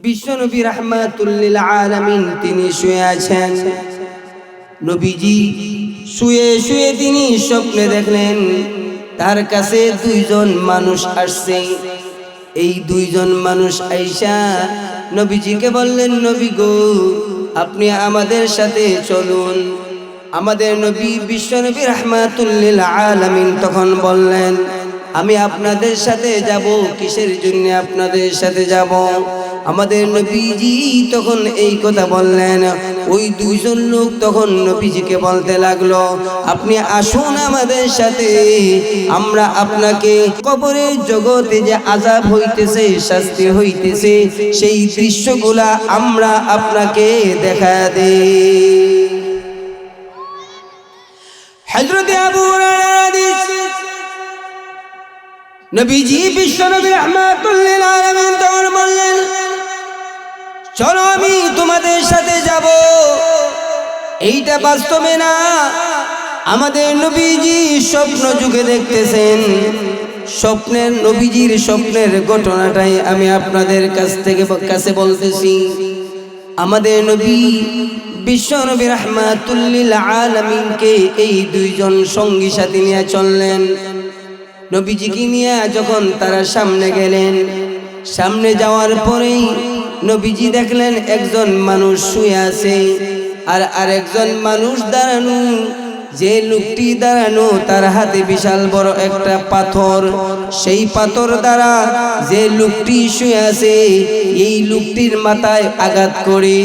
বিশ্বনবী রাহমাতুল লিল আলামিন তিনি শুয়ে আছেন। নবীজি শুয়ে শুয়ে তিনি স্বপ্নে দেখলেন তার কাছে দুইজন মানুষ আসছে। এই দুইজন মানুষ আইসা নবীজিকে বললেন, নবী গো, আপনি আমাদের সাথে চলুন। আমাদের নবী বিশ্বনবী রাহমাতুল লিল আলামিন তখন বললেন, আমি আপনাদের সাথে যাব। কিসের জন্য আপনাদের সাথে যাব? আমাদের নবীজি তখন এই কথা বললেন। ওই দুইজন লোক তখন নবীজিকে বলতে লাগলো, আপনি আসুন আমাদের সাথে, আমরা আপনাকে কবরের জগতে যে আযাব হইতেছে, শাস্তি হইতেছে, সেই দৃশ্যগুলা আমরা আপনাকে দেখা দেই। হযরত আবু হুরায়রা হাদিস, নবীজি বিশ্বনবী রাহমাতুল লিল আলামিন তখন বললেন, চলো আমি তোমাদের সাথে যাব। এইটা বাস্তবে না, আমাদের নবীজি স্বপ্ন যুগে দেখতেছেন। স্বপ্নের নবীজির স্বপ্নের ঘটনাটাই আমি আপনাদের কাছে বলতেছি। আমাদের নবী বিশ্বনবী রাহমাতুল লিল আলামিনকে এই দুইজন সঙ্গী সাথী নিয়ে চললেন। নবীজিকে নিয়ে যখন তারা সামনে গেলেন, সামনে যাওয়ার পরেই নবীজি দেখলেন একজন মানুষ শুয়ে আছে আর আরেকজন মানুষ দাঁড়ানো। যে লোকটি দাঁড়ানো তার হাতে বিশাল বড় একটা পাথর। সেই পাথর দ্বারা যে লোকটি শুয়ে আছে এই লোকটির মাথায় আঘাত করে,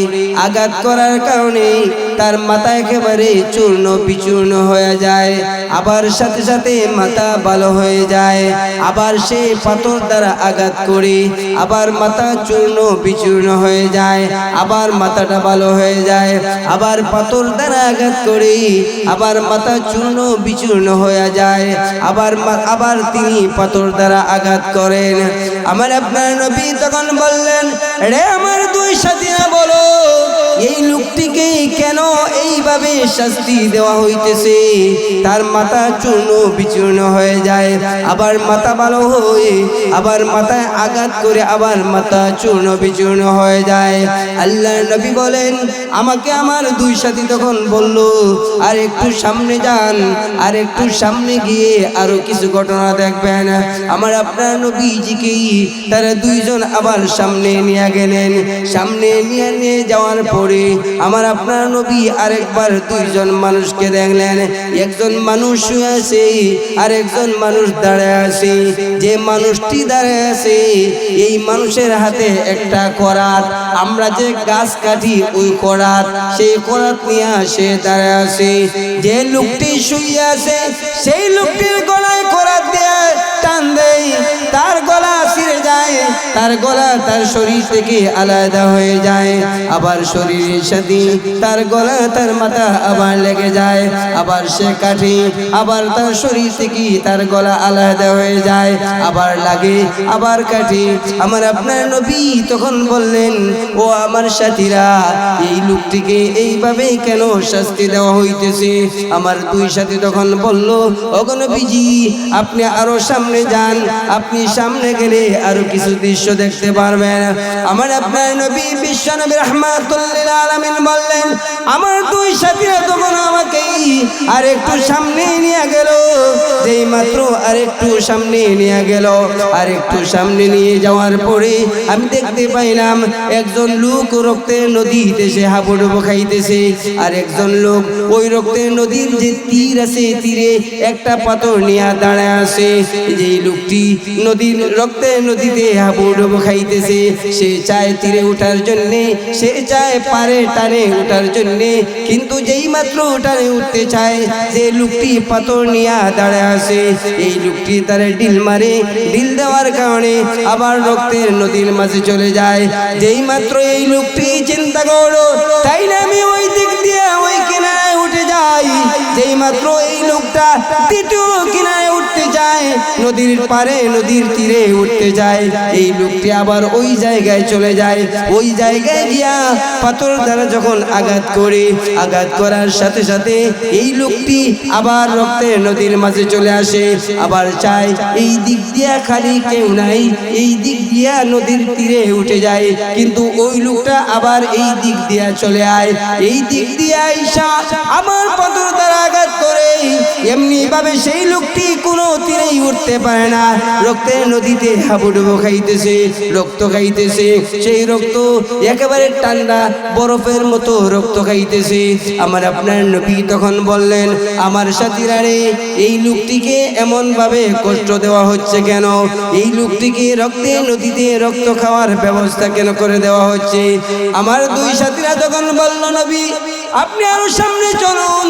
আঘাত করার কারণে তার মাথা একেবারে চূর্ণ বিচূর্ণ হয়ে যায়। আবার সাথে সাথে মাথা ভালো হয়ে যায়। আবার সে পাথর দ্বারা আঘাত করে আবার মাথা চূর্ণ বিচূর্ণ হয়ে যায়। আবার মাথাটা ভালো হয়ে যায়। আবার পাথর দ্বারা আঘাত করে আবার মাথা চূর্ণ বিচূর্ণ হয়ে যায়। আবার তিনি পাথর দ্বারা আঘাত করেন। আমার আপনার নবী তখন বললেন, রে আমার দুই সাথীরা, বলো এই লোকটিকে কেন এইভাবে শাস্তি দেওয়া হইতেছে? তার মাথা চূর্ণ বিচূর্ণ হয়ে যায়, আবার মাথা ভালো হয়ে আবার মাথায় আঘাত করে আবার মাথা চূর্ণ বিচূর্ণ হয়ে যায়। আল্লাহর নবী বলেন, আমাকে আমার দুই সাথী তখন বলল, আর একটু সামনে যান, আর একটু সামনে গিয়ে আরো কিছু ঘটনা দেখবেন। আমার আপনার নবীজিকে তারা দুইজন আবার সামনে নিয়ে গেলেন। সামনে নিয়ে যাওয়ার পরে আমার আপনার নবী আরেকবার দুইজন মানুষকে দেখলেন। একজন মানুষ শুয়ে আছে আর একজন মানুষ দাঁড়ায় আছে। যে মানুষটি দাঁড়ায় আছে এই মানুষের হাতে একটা করাত। আমরা যে গাছ কাটি ওই করাত, সেই করাত নিয়ে সে দাঁড়ায় আছে। যে লোকটি শুয়ে আছে সেই লোকটির গলায় করাত দিয়ে টান দেয়, তার গলা ছিঁড়ে যায়, তার গলা তার শরীর থেকে আলাদা হয়ে যায়। আবার শরীরের সাথে তার গলা তার মাথা আবার লেগে যায়। আবার সে কাটে, আবার তার শরীর থেকে তার গলা আলাদা হয়ে যায়, আবার লাগে, আবার কাটে। আমার আপনার নবী তখন বললেন, ও আমার সাথীরা, এই লোকটিকে এইভাবে কেন শাস্তি দেওয়া হইতেছে? আমার দুই সাথী তখন বলল, ওগো নবীজি, আপনি আরো সামনে যান, আপনি সামনে গেলে আরো কিছু দৃশ্য দেখতে পারবেন। আমার আপনার নবী বিশ্বনবী রাহমাতুল লিল আলামিন বললেন, আমার দুই সাথীরা তখন আমাকে আর একটু সামনে নিয়ে গেল। যেই মাত্র আর একটু সামনে নিয়ে গেল, আর একটু সামনে নিয়ে যাওয়ার পরে আমি দেখতে পাইলাম একজন লোক রক্তের নদীতে সে হাবুডুবু খাইতেছে, আর একজন লোক ওই রক্তের নদীর যে তীর আছে তীরে একটা পাথর নিয়ে দাঁড়ায় আছে। যেই লোকটি নদীর রক্তের নদীতে হাবুডুবু খাইতেছে, সে চায় তীরে ওঠার জন্যে, সে চায় পারে টানে ওঠার জন্যে, কিন্তু যেই মাত্র টানে উঠতে চায় যে লোকটি পাথর নিয়ে দাঁড়ায় আছে, এই লোকটি তার ডিল মারে। ডিল দেওয়ার কারণে আবার রক্তের নদীর মাঝে চলে যায়। যেই মাত্র এই লোকটি চিন্তা করলো, তাই না আমি ওই দিক দিয়ে ওই কিনারায় উঠে যাই। যেই মাত্র এই লোকটা দ্বিতীয় কিনারায় উঠতে উঠতে যায়, নদীর পারে নদীর তীরে উঠতে যায়। এই লোকটি আবার ওই জায়গায় চলে যায়। ওই জায়গায় গিয়া পাথর দ্বারা যখন আঘাত করে, আঘাত করার সাথে সাথে এই লোকটি আবার রক্তের নদীর মাঝে চলে আসে। আবার চায় এই দিক দিয়া খালি কেউ নাই, এই দিক দিয়া নদীর তীরে উঠে যায়। কিন্তু ওই লোকটা আবার এই দিক দিয়া চলে আয়। এই দিক দিয়া আইসা আমার পাথর দ্বারা আঘাত করে এমনি ভাবে সেই লোকটি কোনো তীরেই উঠতে পারে না। রক্তের নদীতে হাবুডুবু খাইতেছে, রক্ত খাইতেছে। সেই রক্ত একেবারে ঠান্ডা বরফের মতো রক্ত খাইতেছে। আমার আপনার নবী তখন বললেন, আমার সাথীরা রে, এই লোকটিকে এমন ভাবে কষ্ট দেওয়া হচ্ছে কেন? এই লোকটিকে রক্তের নদীতে রক্ত খাওয়ার ব্যবস্থা কেন করে দেওয়া হচ্ছে? আমার দুই সাথীরা তখন বলল, নবী আপনি আরো সামনে চলুন।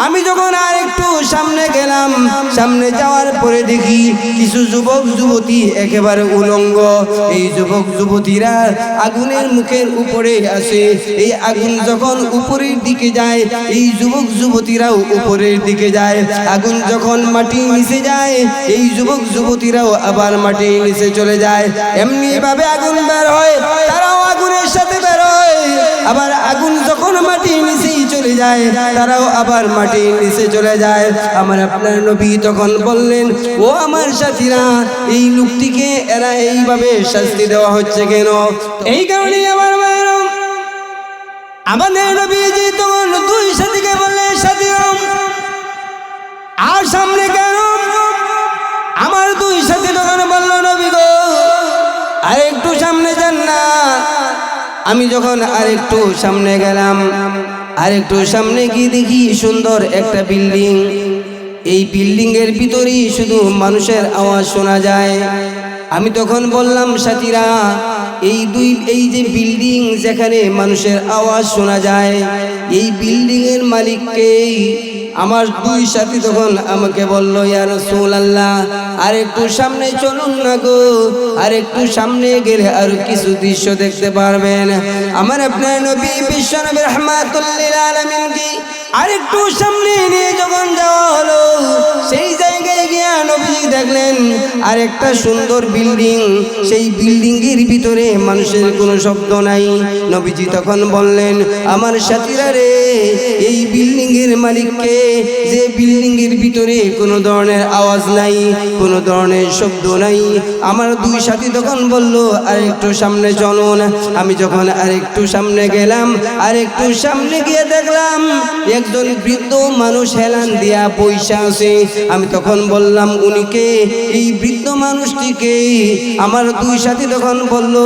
আমি যখন আর একটু সামনে গেলাম, সামনে যাওয়ার পরে দেখি কিছু যুবক যুবতী একেবারে উলঙ্গ। এই যুবক যুবতীরা আগুনের মুখের উপরে আসে। এই আগুন যখন উপরের দিকে যায়, এই যুবক যুবতীরাও উপরের দিকে যায়। আগুন যখন মাটির নিচে যায়, এই যুবক যুবতীরাও আবার মাটির নিচে চলে যায়। এমনি ভাবে আগুন বের হয়, তারাও আগুনের সাথে বের হয়। আবার আগুন যখন মাটির নিচেই চলে যায়, তারাও আবার মাটির নিচে চলে যায়। আমার আপনার নবী তখন বললেন, ও আমার সাথীরা, এই লোকটিকে এরা এইভাবে শাস্তি দেওয়া হচ্ছে কেন? এই কারণে আমার ভাইরা, আমাদের নবীজি তখন দুই সাথীকে বললেন, সাথীরা আর সামনে কেন? আমার দুই সাথী তখন বলল, নবী গো আর একটু সামনে যান না। আমি যখন আরেকটু সামনে গেলাম, আরেকটু সামনে গিয়ে দেখি সুন্দর একটা বিল্ডিং। এই বিল্ডিং এর ভিতরেই শুধু মানুষের আওয়াজ শোনা যায়। আমি তখন বললাম, সাথীরা এই যে বিল্ডিং যেখানে মানুষের আওয়াজ শোনা যায়, এই বিল্ডিং এর মালিককে? আমার দুই সাথী তখন আমাকে বলল, ইয়া রাসূলুল্লাহ আর একটু সামনে চলুন না গো, আর একটু সামনে গেলে আর কিছু দৃশ্য দেখতে পারবেন। আমার আপনার নবী বিশ্বনবী রাহমাতুল লিল আলামিন কি আরেকটু সামনে নিয়ে যখন যাওয়া হলো, সেই জায়গায় গিয়ে নবী দেখলেন আরেকটা সুন্দর বিল্ডিং। সেই বিল্ডিং এর ভিতরে মানুষের কোনো শব্দ নাই। নবীজি তখন বললেন, আমার সাথীরা রে, এই বিল্ডিং এর মালিককে, যে বিল্ডিং এর ভিতরে কোনো ধরনের আওয়াজ নাই, কোনো ধরনের শব্দ নাই। আমার দুই সাথী তখন বলল, আরেকটু সামনে চলুন। আমি যখন আরেকটু সামনে গেলাম, আরেকটু সামনে গিয়ে দেখলাম একজন বৃদ্ধ মানুষ হেলান দিয়া পয়সা আছে। আমি তখন বললাম, উনিকে? এই বৃদ্ধ মানুষটিকে? আমার দুই সাথী তখন বলল,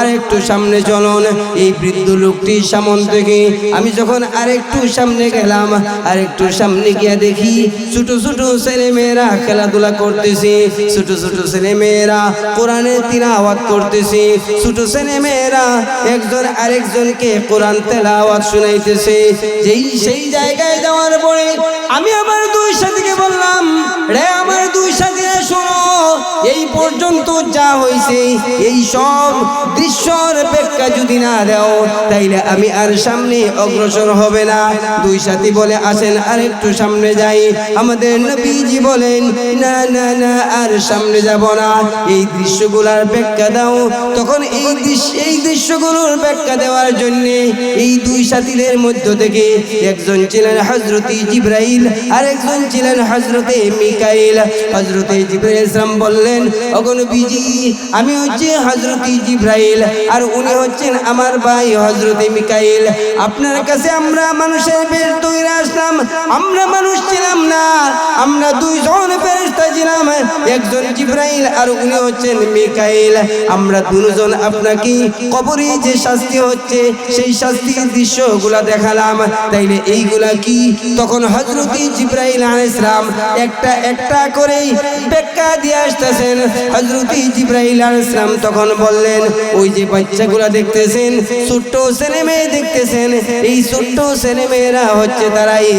আরেকটু সামনে চলুন। এই বৃদ্ধ লোকটির সামন থেকে আমি যখন আরেকটু সামনে গেলাম, আরেকটু সামনে গিয়ে দেখি ছোট ছোট ছেলে মেয়েরা খেলাধুলা করতেছে। ছোট ছোট ছেলে মেয়েরা কোরআনের তিলাওয়াত করতেছে। ছোট ছেলে মেয়েরা একজন আরেকজনকে কোরআন তেলাওয়াত শুনাইতেছে। সেই জায়গায় যাওয়ার পরে আমি আমার দুই সাথীকে বললাম, রে আমার দুই সাথীরা শোনো, এই পর্যন্ত যা হয়েছে এই সব দৃশ্যর ব্যাখ্যা যদি না দাও, তাইলে আমি আর সামনে অগ্রসর হবে না। দুই সাথী বলে, আসেন আর একটু সামনে যাই। আমাদের নবীজি বলেন, না না না, আর সামনে যাব না, এই দৃশ্যগুলোর ব্যাখ্যা দাও। তখন এই দৃশ্যগুলোর ব্যাখ্যা দেওয়ার জন্য এই দুই সাথীদের মধ্য থেকে একজন ছিলেন হযরতে জিবরাইল, আর একজন ছিলেন হযরতে মিকাইল। হযরতে জিবরাইল ইসলাম বললেন, ওগো নবীজি, আমি হচ্ছে হযরতে জিবরাইল, আর উনি হচ্ছেন আমার ভাই হযরতে মিকাইল। আপনার কাছে আমরা মানুষের বেশ তৈরি আসলাম। আমরা মানুষ ছিলাম না, আমরা দুইজন ফেরেশতা ছিলাম, একজন জিবরাইল আর উনি হচ্ছেন মিকাইল। আমরা দুজন আপনাকে কবরে যে শাস্তি হচ্ছে সেই শাস্তির দৃশ্যগুলা দেখালাম, তাইলে এইগুলা কি? তখন হযরতে জিবরাইল আলাইহিস সালাম একটা একটা করে ব্যাখ্যা দিয়ে আসতেছেন। হযরতে জিবরাইল আলাইহিস সালাম তখন বললেন, ওই যে বাচ্চাগুলা দেখতেছেন, ছোট্ট ছেলে মেয়ে দেখতেছেন, এই ছোট্ট ছেলে মেয়েরা হচ্ছে তারাই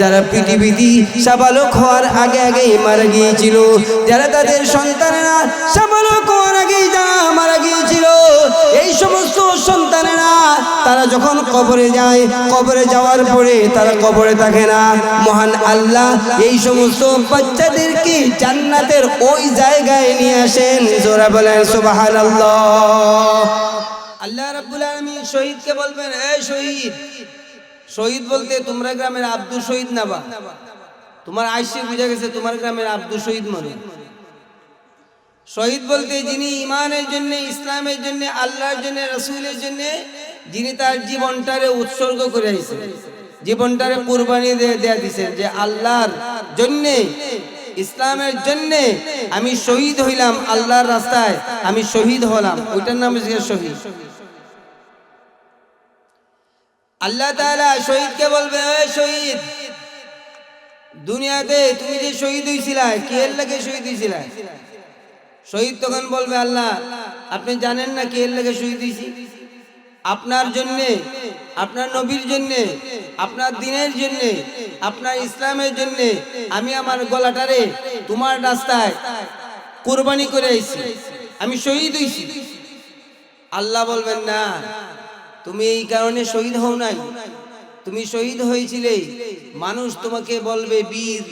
যারা পৃথিবীতে সাবালক হওয়ার আগে আগেই মারা গিয়েছিল, যারা তাদের সন্তানেরা সাবালক হওয়ার আগেই যারা মারা গিয়েছিল। এই সমস্ত সন্তানেরা তারা যখন কবরে যায়, কবরে যাওয়ার পরে তারা কবরে থাকে না। মহান আল্লাহ এই সমস্ত বাচ্চাদেরকে জান্নাতের ওই জায়গায় নিয়ে আসেন। জোরে বলেন সুবহানাল্লাহ। আল্লাহ রাব্বুল আলামিন শহীদকে বলবেন, এই শহীদ। শহীদ বলতে তোমরা গ্রামের আব্দুল শহীদ না, বা তোমার আইসে বুঝা গেছে তোমার গ্রামের আব্দুল শহীদ মনে। শহীদ বলতে যিনি ইমানের জন্য, ইসলামের জন্য, আল্লাহর জন্য, রাসূলের জন্য যিনি তার জীবনটারে উৎসর্গ করে আইছেন, জীবনটারে কুরবানি দেয়া দিয়েছেন, যে আল্লাহর জন্য, ইসলামের জন্য আমি শহীদ হইলাম, আল্লাহর রাস্তায় আমি শহীদ হলাম, ওইটার নাম হচ্ছে শহীদ। আল্লাহ তাআলা শহীদকে বলবে, এই শহীদ, দুনিয়াতে তুমি যে শহীদ হইছিলা, কি এর লাগে শহীদ হইছিলা? শহীদ তখন বলবে, আল্লাহ আপনি জানেন না কি এর লাগে শহীদ হইছি? আপনার জন্য, আপনার নবীর জন্য, আপনার দ্বীনের জন্য, আপনার ইসলামের জন্য আমি আমার গলাটারে তোমার রাস্তায় কুরবানি করে আইছি, আমি শহীদ হইছি। আল্লাহ বলবেন, না, তুমি এই কারণে শহীদ হও নাই। তুমি শহীদ হয়েছিলে, মানুষ তোমাকে বলবে বীর,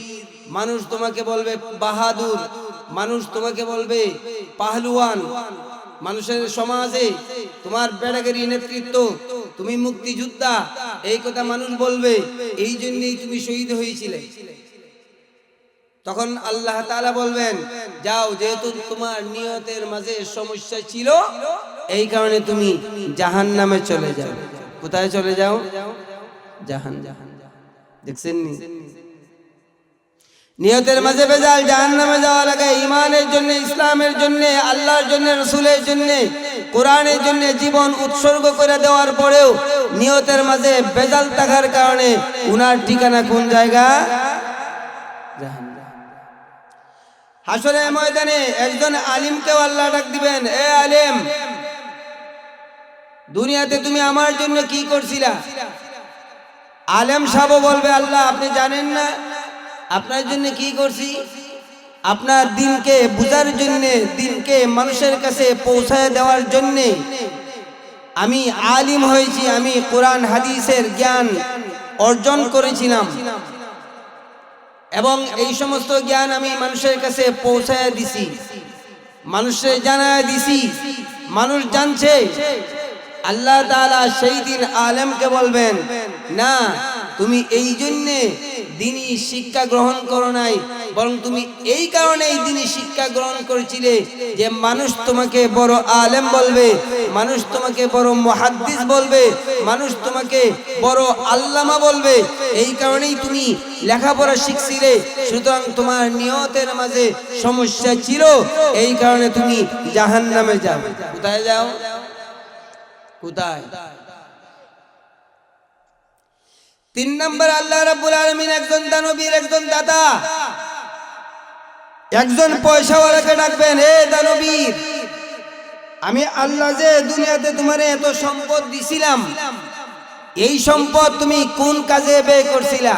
মানুষ তোমাকে বলবে বাহাদুর, মানুষ তোমাকে বলবে পাহলুয়ান, মানুষের সমাজে তোমার বেড়াগিরি নেতৃত্ব, তুমি মুক্তিযোদ্ধা, এই কথা মানুষ বলবে, এই জন্যই তুমি শহীদ হয়েছিলে। তখন আল্লাহ তাআলা বলবেন, যাও, যেহেতু তোমার নিয়তের মাঝে সমস্যা ছিল, এই কারণে তুমি জাহান্নামে চলে যাও। কোথায় চলে যাও? জাহান্নাম। দেখছেন নি? নিয়তের মাঝে ভেজাল, জাহান্নামে যাওয়া লাগে। ইমানের জন্য, ইসলামের জন্য, আল্লাহর জন্য, রাসূলের জন্য, কোরআনের জন্য জীবন উৎসর্গ করে দেওয়ার পরেও নিয়তের মাঝে ভেজাল থাকার কারণে উনার ঠিকানা কোন জায়গা? জাহান্নাম। হাসরের ময়দানে একজন আলিমকেও আল্লাহ ডাক দিবেন, এ আলিম, দুনিয়াতে তুমি আমার জন্য কি করছিলা? আলেম সাহেব বলবে, আল্লাহ আপনি জানেন না আপনার জন্য কি করছি? আপনার দিনকে বুঝার জন্য, দিনকে মানুষের কাছে পৌঁছায় দেওয়ার জন্য আমি আলিম হয়েছি, আমি কোরআন হাদিসের জ্ঞান অর্জন করেছিলাম, এবং এই সমস্ত জ্ঞান আমি মানুষের কাছে পৌঁছায় দিছি, মানুষের জানায় দিছি, মানুষ জানছে। আল্লাহ তাআলা সেই দিন আলেমকে বলবেন, না, তুমি এই জন্যে দ্বীনি শিক্ষা গ্রহণ করো নাই, বরং তুমি এই কারণে এই দ্বীনি শিক্ষা গ্রহণ করেছিলে যে মানুষ তোমাকে বড় আলেম বলবে, মানুষ তোমাকে বড় মুহাদ্দিস বলবে, মানুষ তোমাকে বড় আল্লামা বলবে, এই কারণেই তুমি লেখাপড়া শিখছিলে। সুতরাং তোমার নিয়তের মাঝে সমস্যা ছিল, এই কারণে তুমি জাহান্নামে যাও। কোথায় যাও? কোথায়? 3 নম্বর, আল্লাহ রাব্বুল আলামিন একজন দানবীর, একজন দাতা, একজন পয়সাওয়ালাকে ডাকবেন, হে দানবীর, আমি আল্লাহ যে দুনিয়াতে তোমারে এত সম্পদ দিছিলাম, এই সম্পদ তুমি কোন কাজে ব্যয় করছিলা?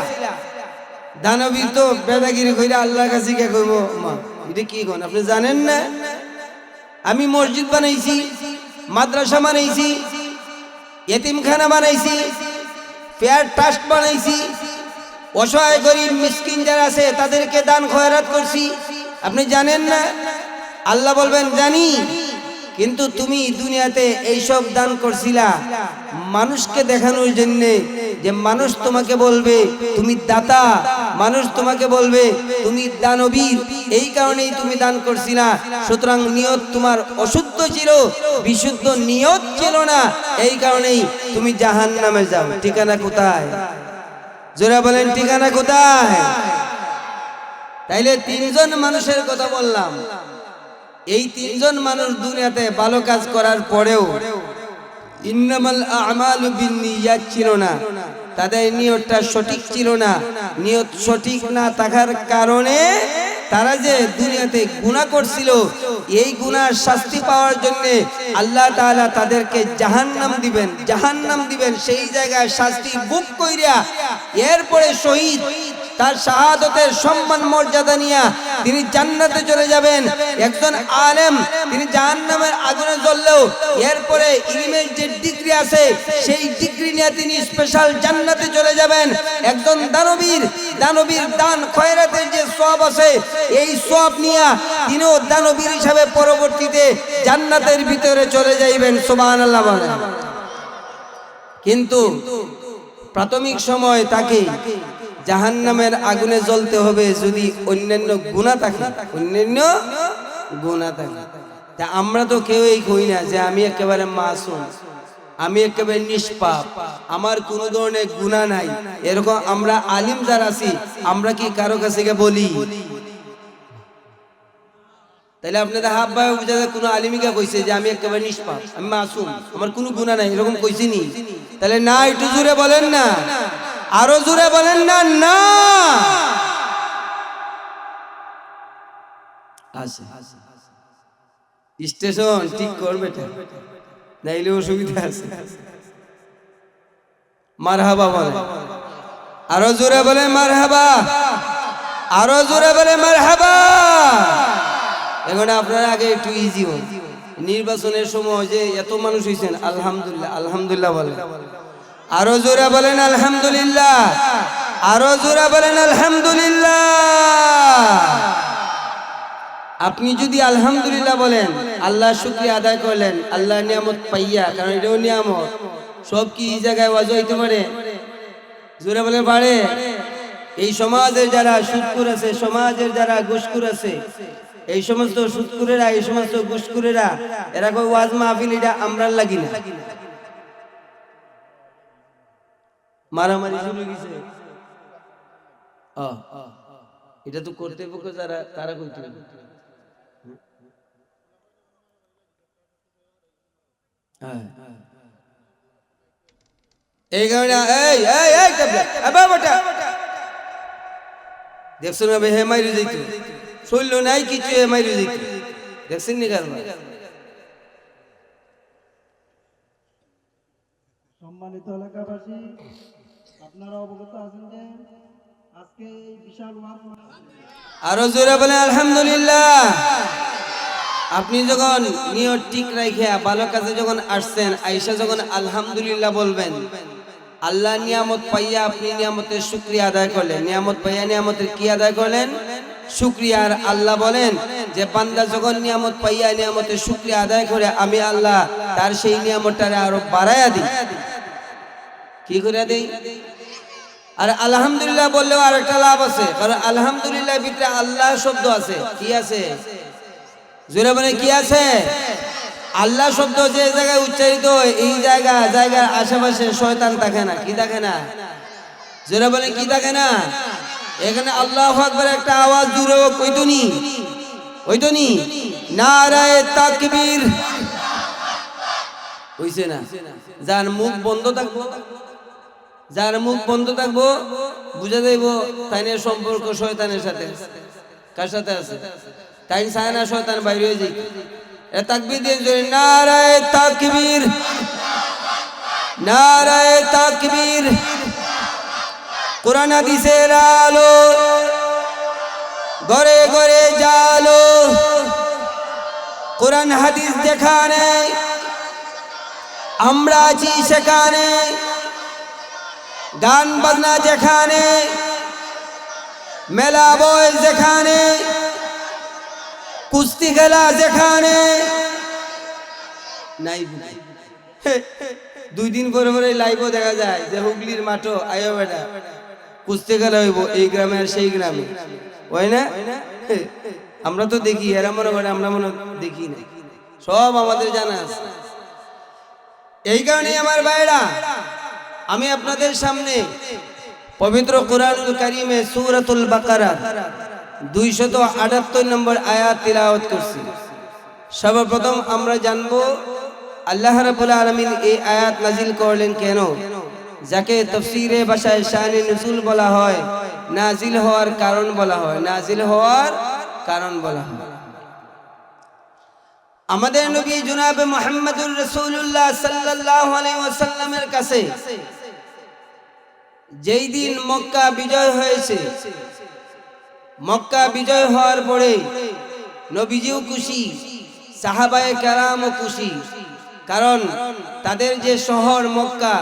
দানবীর তো বেদাগিরি কইরা আল্লাহর কাছে কে কইব, মা এটা কি কোন আপনি জানেন না? আমি মসজিদ বানাইছি, মাদ্রাসা বানাইছি, এতিমখানা বানাইছি, ফেয়ার ট্রাস্ট বানাইছি, অসহায় গরিব মিসকিন যারা আছে তাদেরকে দান খয়রাত করছি, আপনি জানেন না? আল্লাহ বলবেন, জানি, কিন্তু তুমি দুনিয়াতে এইসব দান করছিলা মানুষকে দেখানোর জন্য, যে মানুষ তোমাকে বলবে তুমি দাতা, মানুষ তোমাকে বলবে তুমি দানবীর, এই কারণেই তুমি দান করছিলা। সুতরাং নিয়ত তোমার অশুদ্ধ ছিল, বিশুদ্ধ নিয়ত ছিল না, এই কারণেই তুমি জাহান্নামে যাও। ঠিকানা কোথায়? জোরে বলেন, ঠিকানা কোথায়? তাইলে 3 জন মানুষের কথা বললাম। এই 3 জন মানুষ দুনিয়াতে ভালো কাজ করার পরেও ইন্নামাল আ'মালু বিন্নিয়াত ছিল না, তাদের নিয়তটা সঠিক ছিল না। নিয়ত সঠিক না থাকার কারণে তারা যে দুনিয়াতে গুনাহ করছিল, এই গুনার শাস্তি পাওয়ার জন্য আল্লাহ তাআলা তাদেরকে জাহান্নাম দিবেন, জাহান্নাম দিবেন। সেই জায়গায় শাস্তি ভোগ কইরা এরপরে শহীদ তার শাহাদতের সম্মান মর্যাদা নিয়ে তিনি জান্নাতে চলে যাবেন। একজন আলেম তিনি জাহান্নামের আগুনে জ্বললেও এরপরে ইলমের যে ডিগ্রি আছে, সেই ডিগ্রি নিয়ে তিনি স্পেশাল জান্নাতে চলে যাবেন। একজন দানবীর দান খয়রাতের যে সওয়াব আছে, এই সওয়াব নিয়ে তিনিও দানবীর হিসাবে পরবর্তীতে জান্নাতের ভিতরে চলে যাইবেন। সুবহানাল্লাহ বলেন। কিন্তু প্রাথমিক সময় তাকে জাহান্নামের আগুনে জ্বলতে হবে যদি অন্যান্য গুনাহ থাকে, তা আমরা তো কেউই কই না যে আমি একেবারে মাসুম, আমি একেবারে নিষ্পাপ, আমার কোনো ধরনের গুনাহ নাই। এরকম আমরা আলিম যারা আছি, আমরা কি কারো কাছে গিয়ে বলি? তাহলে আপনাদের হাব ভাই বুঝাতে কোনো আলিমিকা কইছে যে আমি একেবারে নিষ্পাপ, আমি মাসুম, আমার কোনো গুনাহ নাই, এরকম কইছিনি? তাহলে না, একটু জোরে বলেন না, আরো জোরে বলেন না। না আছে স্টেশন ঠিক করবে, নাইলে অসুবিধা আছে। মারহাবা বলে, আরো জোরে বলে মারহাবা, আরো জোরে বলে মারহাবা। এখন আপনারা আগে একটু ইজি হন। নির্বাচনের সময় যে এত মানুষ হয়েছেন, আলহামদুলিল্লাহ, আলহামদুলিল্লাহ বলেন, আরো জোরে বলেন আলহামদুলিল্লাহ, আরো জোরে বলেন আলহামদুলিল্লাহ। আপনি যদি আলহামদুলিল্লাহ বলেন, আল্লাহ শুকরিয়া আদায় করলেন, আল্লাহ নিয়ামত পাইয়া, কারণ এটাও নিয়ামত। সব কি এই জায়গায় ওয়াজ হইতে পারে? জোরে বলে পারে? এই সমাজের যারা সুদখোর আছে, সমাজের যারা ঘুষখোর আছে, এই সমস্ত সুদখোরেরা, এই সমস্ত ঘুষখোরেরা, এরা কই ওয়াজ মাহফিল এটা আমরা লাগি না, মারামারি শুরু হইছে। এটা তো কর্তৃপক্ষ যারা, তারা কইতে এই কারণে দেখছো না হে মাইরে যাইতো, শৈল নাই কিছু, হে মাইরে যাইতো, দেখছেন নি? কারণ সম্মানিত এলাকাবাসী, আপনারা অবগত আছেন যে আজকে এই বিশাল আরো জোরে বলেন আলহামদুলিল্লাহ। আপনি যখন নিয়ত ঠিক রাখে ভালো কাজে যখন আসছেন, আয়েশা যখন আলহামদুলিল্লাহ বলবেন, আল্লাহ নিয়ামত পাইয়া আপনি নিয়ামতের শুকরিয়া আদায় করলেন। নিয়ামত পাইয়া নিয়ামতের কি আদায় করলেন? শুকরিয়া। আর আল্লাহ বলেন যে বান্দা যখন নিয়ামত পাইয়া নিয়ামতের শুকরিয়া আদায় করে, আমি আল্লাহ তার সেই নিয়ামতটারে আরো বাড়াইয়া দিই। কি করে দেই? আর আলহামদুলিল্লাহ বললেও আরেকটা লাভ আছে, কারণ আলহামদুলিল্লাহ ভিতরে আল্লাহ শব্দ আছে। কি আছে? জোরে বলে কি আছে? আল্লাহ শব্দ যে জায়গায় উচ্চারিত হয়, এই জায়গার আশেপাশে শয়তান থাকে না। কি থাকে না? জোরে বলে কি থাকে না? এখানে আল্লাহু আকবার একটা আওয়াজ জুড়ে ওইতনি নারায়ে তাকবীর হইছে না? যার মুখ বন্ধ থাকবো, বুঝা যাইব তাইনের সম্পর্ক শয়তানের সাথে। কার সাথে আছে? তাই চায় না শয়তান বাইরে হয়ে যায়। তাকবীর দিয়ে জোরে নারায়ে তাকবীর, নারায়ে তাকবীর। কোরআন হাদিসের আলো ঘরে ঘরে জালো, কোরআন হাদিস যেখানে, আমরা আছি সেখানে। গান বাজনা যেখানে, মেলা বয় যেখানে, কুস্তি খেলা যেখানে নাই। 2 দিন পরে পরে লাইভও দেখা যায় যে হুগলির মাঠও আয়ো বেটা কুস্তি খেলা হইব, এই গ্রামে আর সেই গ্রামে, হয় না? আমরা তো দেখি, এরা মনে করে আমরা মনে দেখি না, সব আমাদের জানা আছে। এই কারণে আমার ভাইরা, আমি আপনাদের সামনে পবিত্র কুরআনুল কারীমে সূরাতুল বাকারা 278 নম্বর আয়াত তিলাওয়াত করছি। সর্বপ্রথম আমরা জানবো আল্লাহ রাব্বুল আলামিন এই আয়াত নাজিল করলেন কেন, যাকে তাফসীরে ভাষায় শানে নুজুল বলা হয়, নাজিল হওয়ার কারণ বলা হয়, নাজিল হওয়ার কারণ বলা হয়। আমাদের নবী জনাব মুহাম্মদুর রাসূলুল্লাহ সাল্লাল্লাহু আলাইহি ওয়াসাল্লামের কাছে যেই দিন মক্কা বিজয় হয়েছে, মক্কা বিজয় হওয়ার পরে নবীজিও খুশি, সাহাবায়ে কেরামও খুশি। কারণ তাদের যে শহর মক্কা,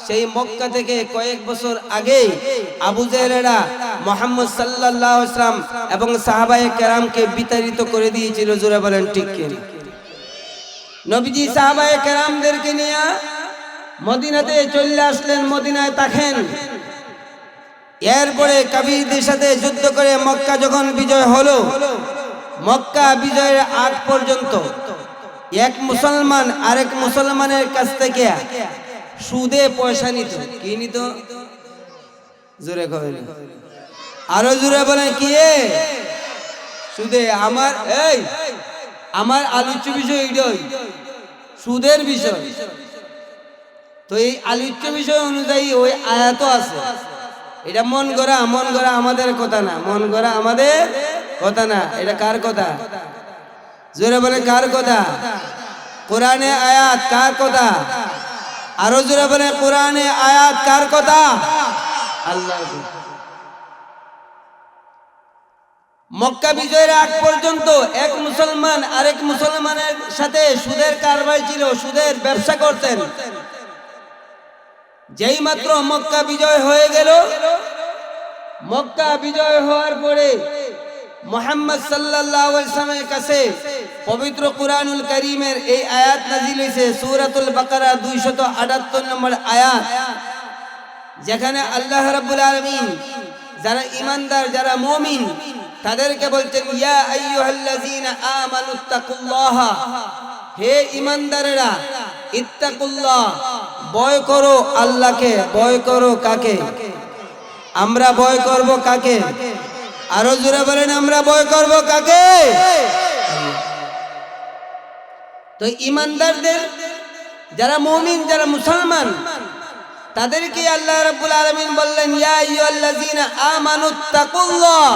সেই মক্কা থেকে কয়েক বছর আগে আবু জেহেলেরা মুহাম্মদ সাল্লাল্লাহু আলাইহি ওয়াসাল্লাম এবং সাহাবায়ে কেরামকে বিতাড়িত করে দিয়েছিল। জোরে বলেন ঠিক কি? নবীজি সাহাবায়ে কেরামদেরকে নিয়ে মদিনাতে চলে আসলেন, মদিনায় থাকেন। এরপরে কাফিরদের সাথে যুদ্ধ করে মক্কা যখন বিজয় হলো, মক্কা বিজয়ের আগ পর্যন্ত এক মুসলমান আরেক মুসলমানের কাছ থেকে সুদে পয়সা নিত। কি নিত? জোরে করেন, আরো জোরে বলেন কি? সুদে। আমার আলোচ্য বিষয় এইটাই, সুদের বিষয়। তো এই আলোচ্য বিষয় অনুযায়ী ওই আয়াত আছে। এটা মন গড়া আমাদের কথা না, মন গড়া আমাদের কথা না। এটা কার কথা? জোরে বলে কার কথা? কোরআনে আয়াত কার কথা? আরো জোরে বলে কোরআনে আয়াত কার কথা? আল্লাহর কথা। মক্কা বিজয়ের আগ পর্যন্ত এক মুসলমান আরেক মুসলমানের সাথে সুদের কারবার ছিল, সুদের ব্যবসা করতেন। যেই মাত্র মক্কা বিজয় হয়ে গেল, মক্কা বিজয় হওয়ার পরে মুহাম্মদ সাল্লাল্লাহু আলাইহি ওয়াসাল্লামের কাছে পবিত্র কুরআনুল কারীমের এই আয়াত নাযিল হয়েছে, সূরাতুল বাকারা 278 নম্বর আয়াত, যেখানে আল্লাহ রাব্বুল আলামিন যারা ঈমানদার, যারা মুমিন, তাদেরকে বলতেন ইয়া আইয়ুহাল্লাযীনা আমানুত্তাকুল্লাহ, হে ঈমানদারেরা, ইত্তাকুল্লাহ, ভয় করো আল্লাহকে। ভয় করো কাকে? আমরা ভয় করব কাকে? আরো জোরে বলেন, আমরা ভয় করব কাকে? তো ঈমানদারদের, যারা মুমিন, যারা মুসলমান, তাদেরকে আল্লাহ রাব্বুল আলামিন বললেন ইয়া আইয়ুহাল্লাযীনা আমানুত্তাকুল্লাহ,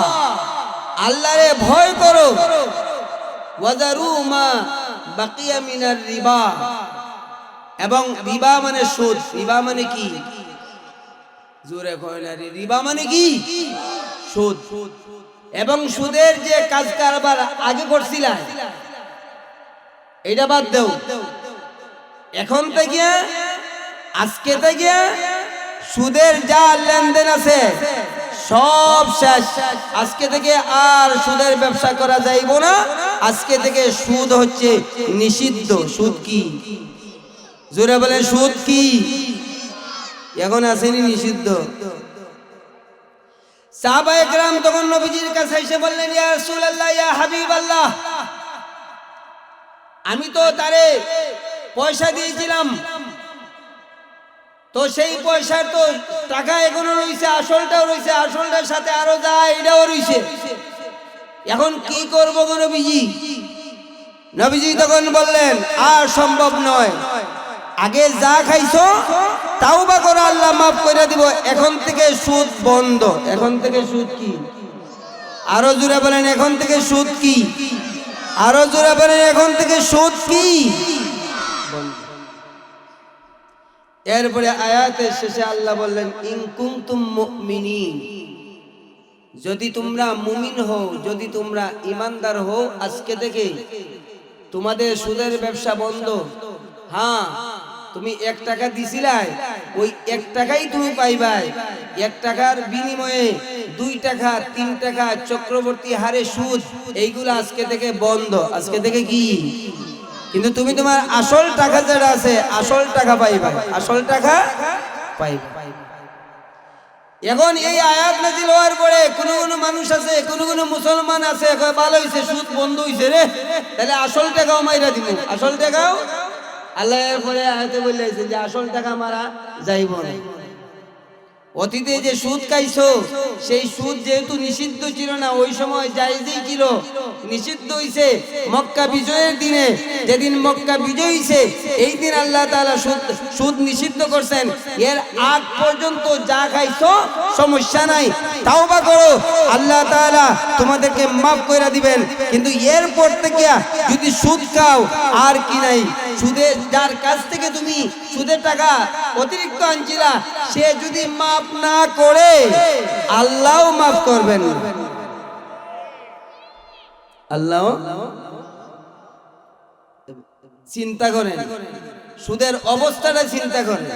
আল্লাহরে ভয় করো। ওয়াজারু মা বাকিয়া মিনার রিবা, এবং রিবা মানে সুদ। রিবা মানে কি? জোরে কইলা, রিবা মানে কি? সুদ। এবং সুদের যে কাজ কারবার আগে করছিলা, এটা বাদ দাও। এখন থেকে, আজকে থেকে সুদের যা লেনদেন আছে সব শেষ। আজকে থেকে আর সুদের ব্যবসা করা যাইব না। আজকে থেকে সুদ হচ্ছে নিষিদ্ধ। সুদ কি? জোরে বলে, সুদ কি? এখন আসেনি নিষিদ্ধ। সাহাবায়ে কেরাম তখন নবীজির কাছে এসে বললেন ইয়া রাসূলুল্লাহ, ইয়া হাবিবাল্লাহ, আমি তো তারে পয়সা দিয়েছিলাম, তো সেই পয়সার তো টাকা এখনো রয়েছে, আসলটাও রয়েছে, আসলটার সাথে আরো যা এটাও রয়েছে। এখন কি করবো গো নবীজি? নবীজি তখন বললেন আর সম্ভব নয়, আগে যা খাইছো তাওবা করো, আল্লাহ মাফ করে দিব। এখন থেকে সুদ বন্ধ। এখন থেকে সুদ কি? আরো জোরে বলেন, এখন থেকে সুদ কি? আরো জোরে বলেন, এখন থেকে সুদ কি? এরপরে আয়াতের শেষে আল্লাহ বললেন ইন কুনতুম মুমিনিন, যদি তোমরা মুমিন হও, যদি তোমরা ঈমানদার হও, আজকে থেকে তোমাদের সুদের ব্যবসা বন্ধ। হ্যাঁ, তুমি 1 টাকা দিছিলাই, ওই 1 টাকাই তুমি পাইবাই। 1 টাকার বিনিময়ে 2 টাকা 3 টাকা চক্রবর্তী হারে সুদ, এইগুলো আজকে থেকে বন্ধ। আজকে থেকে কি? কিন্তু তুমি তোমার আসল টাকা যেটা আছে, আসল টাকা পাইবা, আসল টাকা পাইবা। এখন এই আয়াত নাযিল হওয়ার পরে কোন মানুষ আছে, কোন মুসলমান আছে, ভালো হইছে সুদ বন্ধ হইছে রে, তাহলে আসল টাকাও মাইরা দিব। আসল টাকাও আল্লাহ এরপরে আয়াতে বলেছে যে আসল টাকা মারা যাইব না। অতীতে যে সুদ খাইছো, সেই সুদ যেহেতু নিষিদ্ধ ছিল না, ওই সময় জায়েজই ছিল, নিষিদ্ধ হইছে মক্কা বিজয়ের দিনে। যেদিন মক্কা বিজয় হইছে, এই দিন আল্লাহ তাআলা সুদ নিষিদ্ধ করছেন। এর আগ পর্যন্ত যা খাইছো সমস্যা নাই, তাওবা করো, আল্লাহ তাআলা তোমাদেরকে মাফ করে দিবেন। কিন্তু এরপর থেকে যদি সুদ খাও, আর কি নাই, সুদে যার কাছ থেকে তুমি সুদের টাকা অতিরিক্ত আনছিলা, সে যদি মাফ না করে, আল্লাহও মাফ করবেন। আল্লাহ চিন্তা করেন, সুদের অবস্থাটা চিন্তা করেন।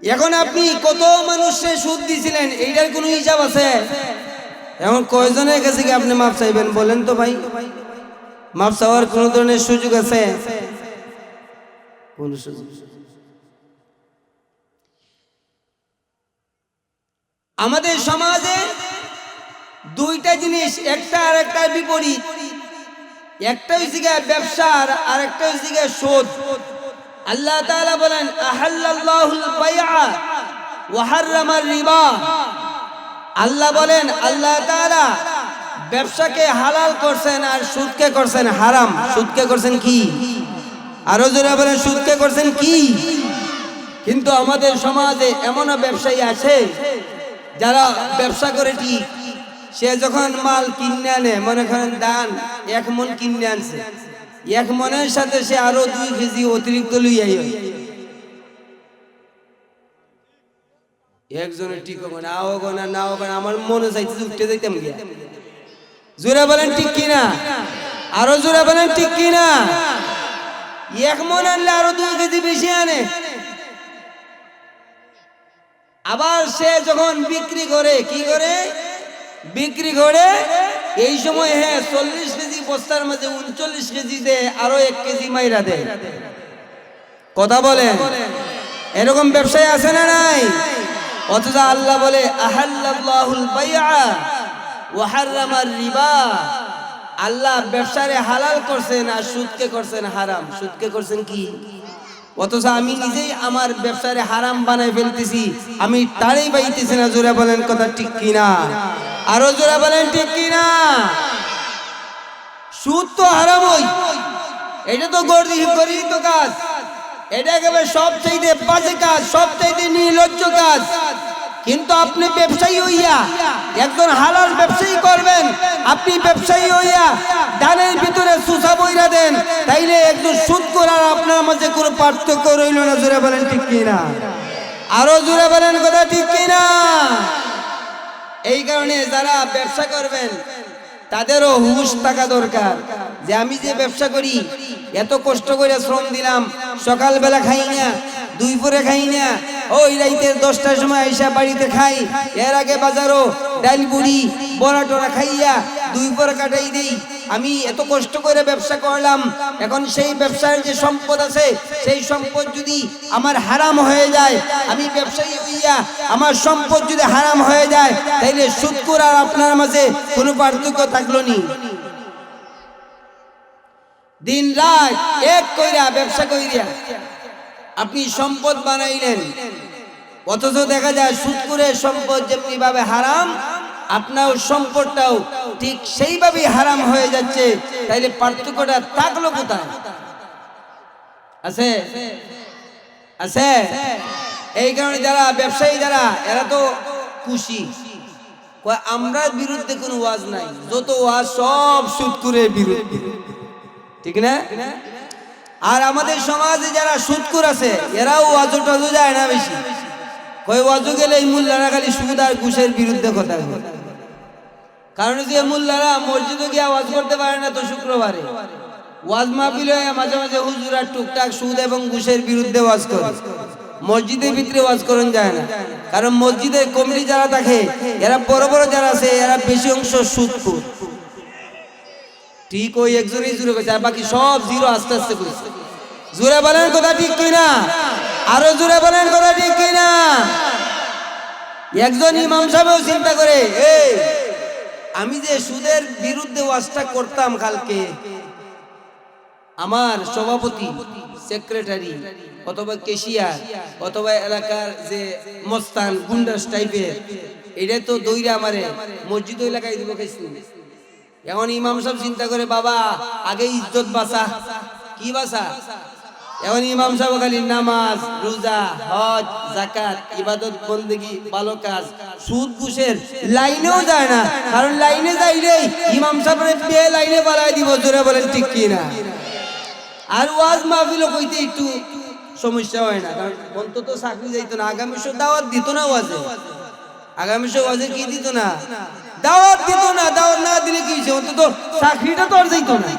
এখন আপনি কত মানুষে সুদ দিছিলেন, এইটার কোনো হিসাব আছে? এখন কয়জনের কাছে কি আপনি মাপ চাইবেন বলেন তো ভাই? মাপ চাওয়ার কোন ধরনের সুযোগ আছে? কোন সুযোগ? আমাদের সমাজে দুইটা জিনিস, একটা আর একটার বিপরীত। একটা হইছে ব্যবসা আর একটা হইছে সুদ। আল্লাহ তাআলা বলেন আহাল্লাল্লাহুল বাইআ ওয়া হাররামার রিবা। আল্লাহ বলেন আল্লাহ তাআলা ব্যবসাকে হালাল করছেন আর সুদকে করছেন হারাম। সুদকে করছেন কি? আরো জোরে বলেন, সুদকে করছেন কি? কিন্তু আমাদের সমাজে এমনও ব্যবসায়ী আছে যারা ব্যবসা করে ঠিক, সে যখন মাল কিনে আনে, মনে করেন ধান 1 মণ কিনে আনছে, 1 মণের সাথে সে আরো 2 কেজি অতিরিক্ত লইয়াই একজনের ঠিক হবে না, আও গো না নাও গো না, আমার মনে চাইছে উঠতে যাইতাম গিয়া। জোরে বলেন ঠিক কিনা? আরো জোরে বলেন ঠিক কিনা? 1 মণ আনলে আরো 2 কেজি বেশি আনে। আবার সে যখন বিক্রি করে, কি করে বিক্রি করে, এই সময় 40 কেজি বস্তার মাঝে 39 কেজি দে, আরো 1 কেজি মাইরা দে। কথা বলেন, এরকম ব্যবসায়ী আছে না নাই? অথচ আল্লাহ বলে আহাল্লাল্লাহুল বাইআ ওয়া হাররামার রিবা। আল্লাহ ব্যবসারে হালাল করছেন আর সুদকে করছেন হারাম। সুদকে করছেন কি? অথচ আমি নিজেই আমার ব্যবসারে হারাম বানাই ফেলতেছি, আমি তারই পাইতেছি না। জোরে বলেন কথা ঠিক কিনা? আরো জোরে বলেন ঠিক কিনা? সুদ তো হারামই, এটা তো গর্হিত কাজ, এটা একেবারে সবচাইতে বাজে কাজ, সবচাইতে নির্লজ্জ কাজ। কিন্তু আপনি ব্যবসায়ী হইয়া একজন হালাল ব্যবসায়ী করবেন, আপনি ব্যবসায়ী হইয়া ডানের ভিতরে সুসা বইরা দেন, তাইলে একজন সুদখোর আর আপনার মাঝে কোনো পার্থক্য রইল না। জোরে বলেন ঠিক কিনা? আরো জোরে বলেন কথা ঠিক কিনা? এই কারণে যারা ব্যবসা করবেন তাদেরও হুঁশ থাকা দরকার যে আমি যে ব্যবসা করি, এত কষ্ট করে শ্রম দিলাম, সকালবেলা খাই না, দুপুরে খাই না, ওই রাইতে 10টার সময় আইসা বাড়িতে খাই, এর আগে বাজারও ডাল বুড়ি বড়া টরা খাইয়া দুপুরে কাটাই দেই। আমি এত কষ্ট করে ব্যবসা করলাম, এখন সেই ব্যবসার যে সম্পদ আছে, সেই সম্পদ যদি আমার হারাম হয়ে যায়, আমি ব্যবসায়ী হইয়া আমার সম্পদ যদি হারাম হয়ে যায়, তাইলে সুদখোর আর আপনার মাঝে কোনো পার্থক্য থাকলো নি। দিন রাত এক কইরা ব্যবসা কইরা আপনি সম্পদ বানাইলেন, অথচ দেখা যায় সুদখোরের সম্পদ যেমনি ভাবে হারাম, আপনার সম্পদটাও ঠিক সেইভাবেই হারাম হয়ে যাচ্ছে। তাইলে পার্থক্যটা থাকলো কোথায়? আছে? আছে? এই কারণে যারা ব্যবসায়ী যারা, এরা তো খুশি, আমরা বিরুদ্ধে কোনো ওয়াজ নাই, যত ওয়াজ সব সুদখোরের বিরুদ্ধে, ঠিক না? আর আমাদের সমাজে যারা সুদখোর আছে, এরাও ওয়াজু টাজু যায় না বেশি। কই ওয়াজু গেলে এই মোল্লারা খালি সুদ আর ঘুষের বিরুদ্ধে কথা বলে। কারণ যে মোল্লারা মসজিদে গিয়ে ওয়াজ করতে পারে না, তো শুক্রবারে ওয়াজ মাহফিল হয়, মাঝে মাঝে হুজুরা টুকটাক সুদ এবং ঘুষের বিরুদ্ধে ওয়াজ করে। মসজিদের ভিতরে ওয়াজ করেন যায় না, কারণ মসজিদের কমিটি যারা থাকে, এরা বড় বড় যারা আছে, এরা বেশি অংশ সুদখোর। ঠিক ওই একজনই জুড়ে গেছে, আর বাকি সব জিরো আস্তে আস্তে করছে। জোরে বলেন কথা ঠিক কিনা? আরো জোরে বলেন কথা ঠিক কিনা? একজন ইমাম সাহেবও চিন্তা করে, আমি যে সুদের বিরুদ্ধে ওয়াজটা করতাম, কালকে আমার সভাপতি, সেক্রেটারি অথবা কেশিয়ার অথবা এলাকার যে মস্তান গুন্ডাস টাইপের, এটা তো দইরা আমারে মসজিদ এলাকায় দিব খাইছি। এখন ইমাম সাহেব চিন্তা করে, বাবা আগে ইজ্জত বাঁচা। কি বাঁচা? এখন ইমাম সাহেব খালি নামাজ, রোজা, হজ, যাকাত, ইবাদত বন্দেগী, ভালো কাজ, সুদ ঘুষের লাইনেও যায় না। কারণ লাইনে যাইলেই ইমাম সাহেবের বে লাইনে বাড়াই দিব। জোরে বলেন ঠিক কিনা? আর ওয়াজ মাহফিলও কইতে একটু সমস্যা হয় না, কারণ অন্তত চাকরি যাইতো না। আগামী সব দাওয়াত দিত না ওয়াজে, আগামী সব ওয়াজে কি দিত না? দাওয়াত দিত না। দাওয়াত না দিলে কি হয়েছে? অন্তত চাকরিটা তো আর যাইতো না।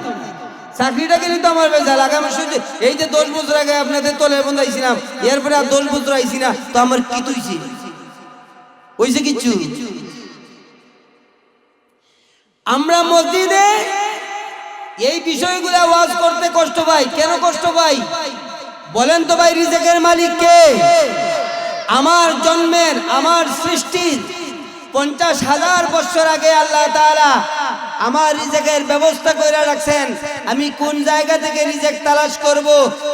চাকরিটা কিনে তো আমার বেজাল। আগামী সুযোগ এই যে 10 বছর আগে আপনাদের তলে বন্ধাইছিলাম, এরপরে আর 10 বছর আইছি না, তো আমার কি তুইছি হইছে কিচ্ছু। আমরা মসজিদে এই বিষয়গুলো ওয়াজ করতে কষ্ট পাই। কেন কষ্ট পাই বলেন তো ভাই? রিজিকের মালিক কে? আমার জন্মের, আমার সৃষ্টির 50,000 বছর আগে আল্লাহ তাআলা আমার রিজিকের ব্যবস্থা করে রাখছেন। আমি কোন জায়গা থেকে রিজিক তালাশ করব,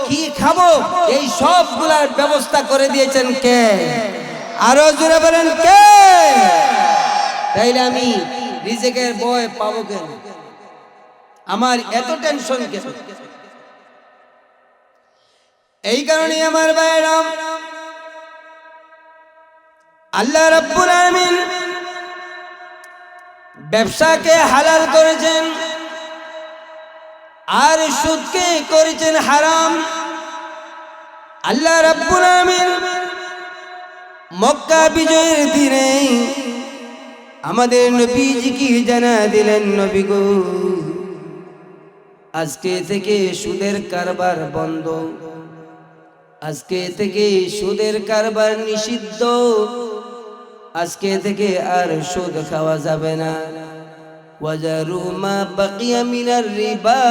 কি খাবো, এই সবগুলার ব্যবস্থা করে দিয়েছেন কে? আরো জোরে বলেন কে? তাইলে আমি রিজিকের ভয় পাবো কেন? আমার এত টেনশন কেন? এই কারণে আমার ভাইরা, আল্লাহ রাব্বুল আলামিন ব্যবসাকে হালাল করেছেন আর সুদকে করেছেন হারাম। আল্লাহ রাব্বুল আলামিন মক্কা বিজয়ের দিনে আমাদের নবীজিকে জানা দিলেন, নবী গো, আজকে থেকে সুদের কারবার বন্ধ, আজকে থেকে সুদের কারবার নিষিদ্ধ, আজকে থেকে আর সুদ খাওয়া যাবে না। ওয়াজারু মা বাকিয়া মিনার রিবা,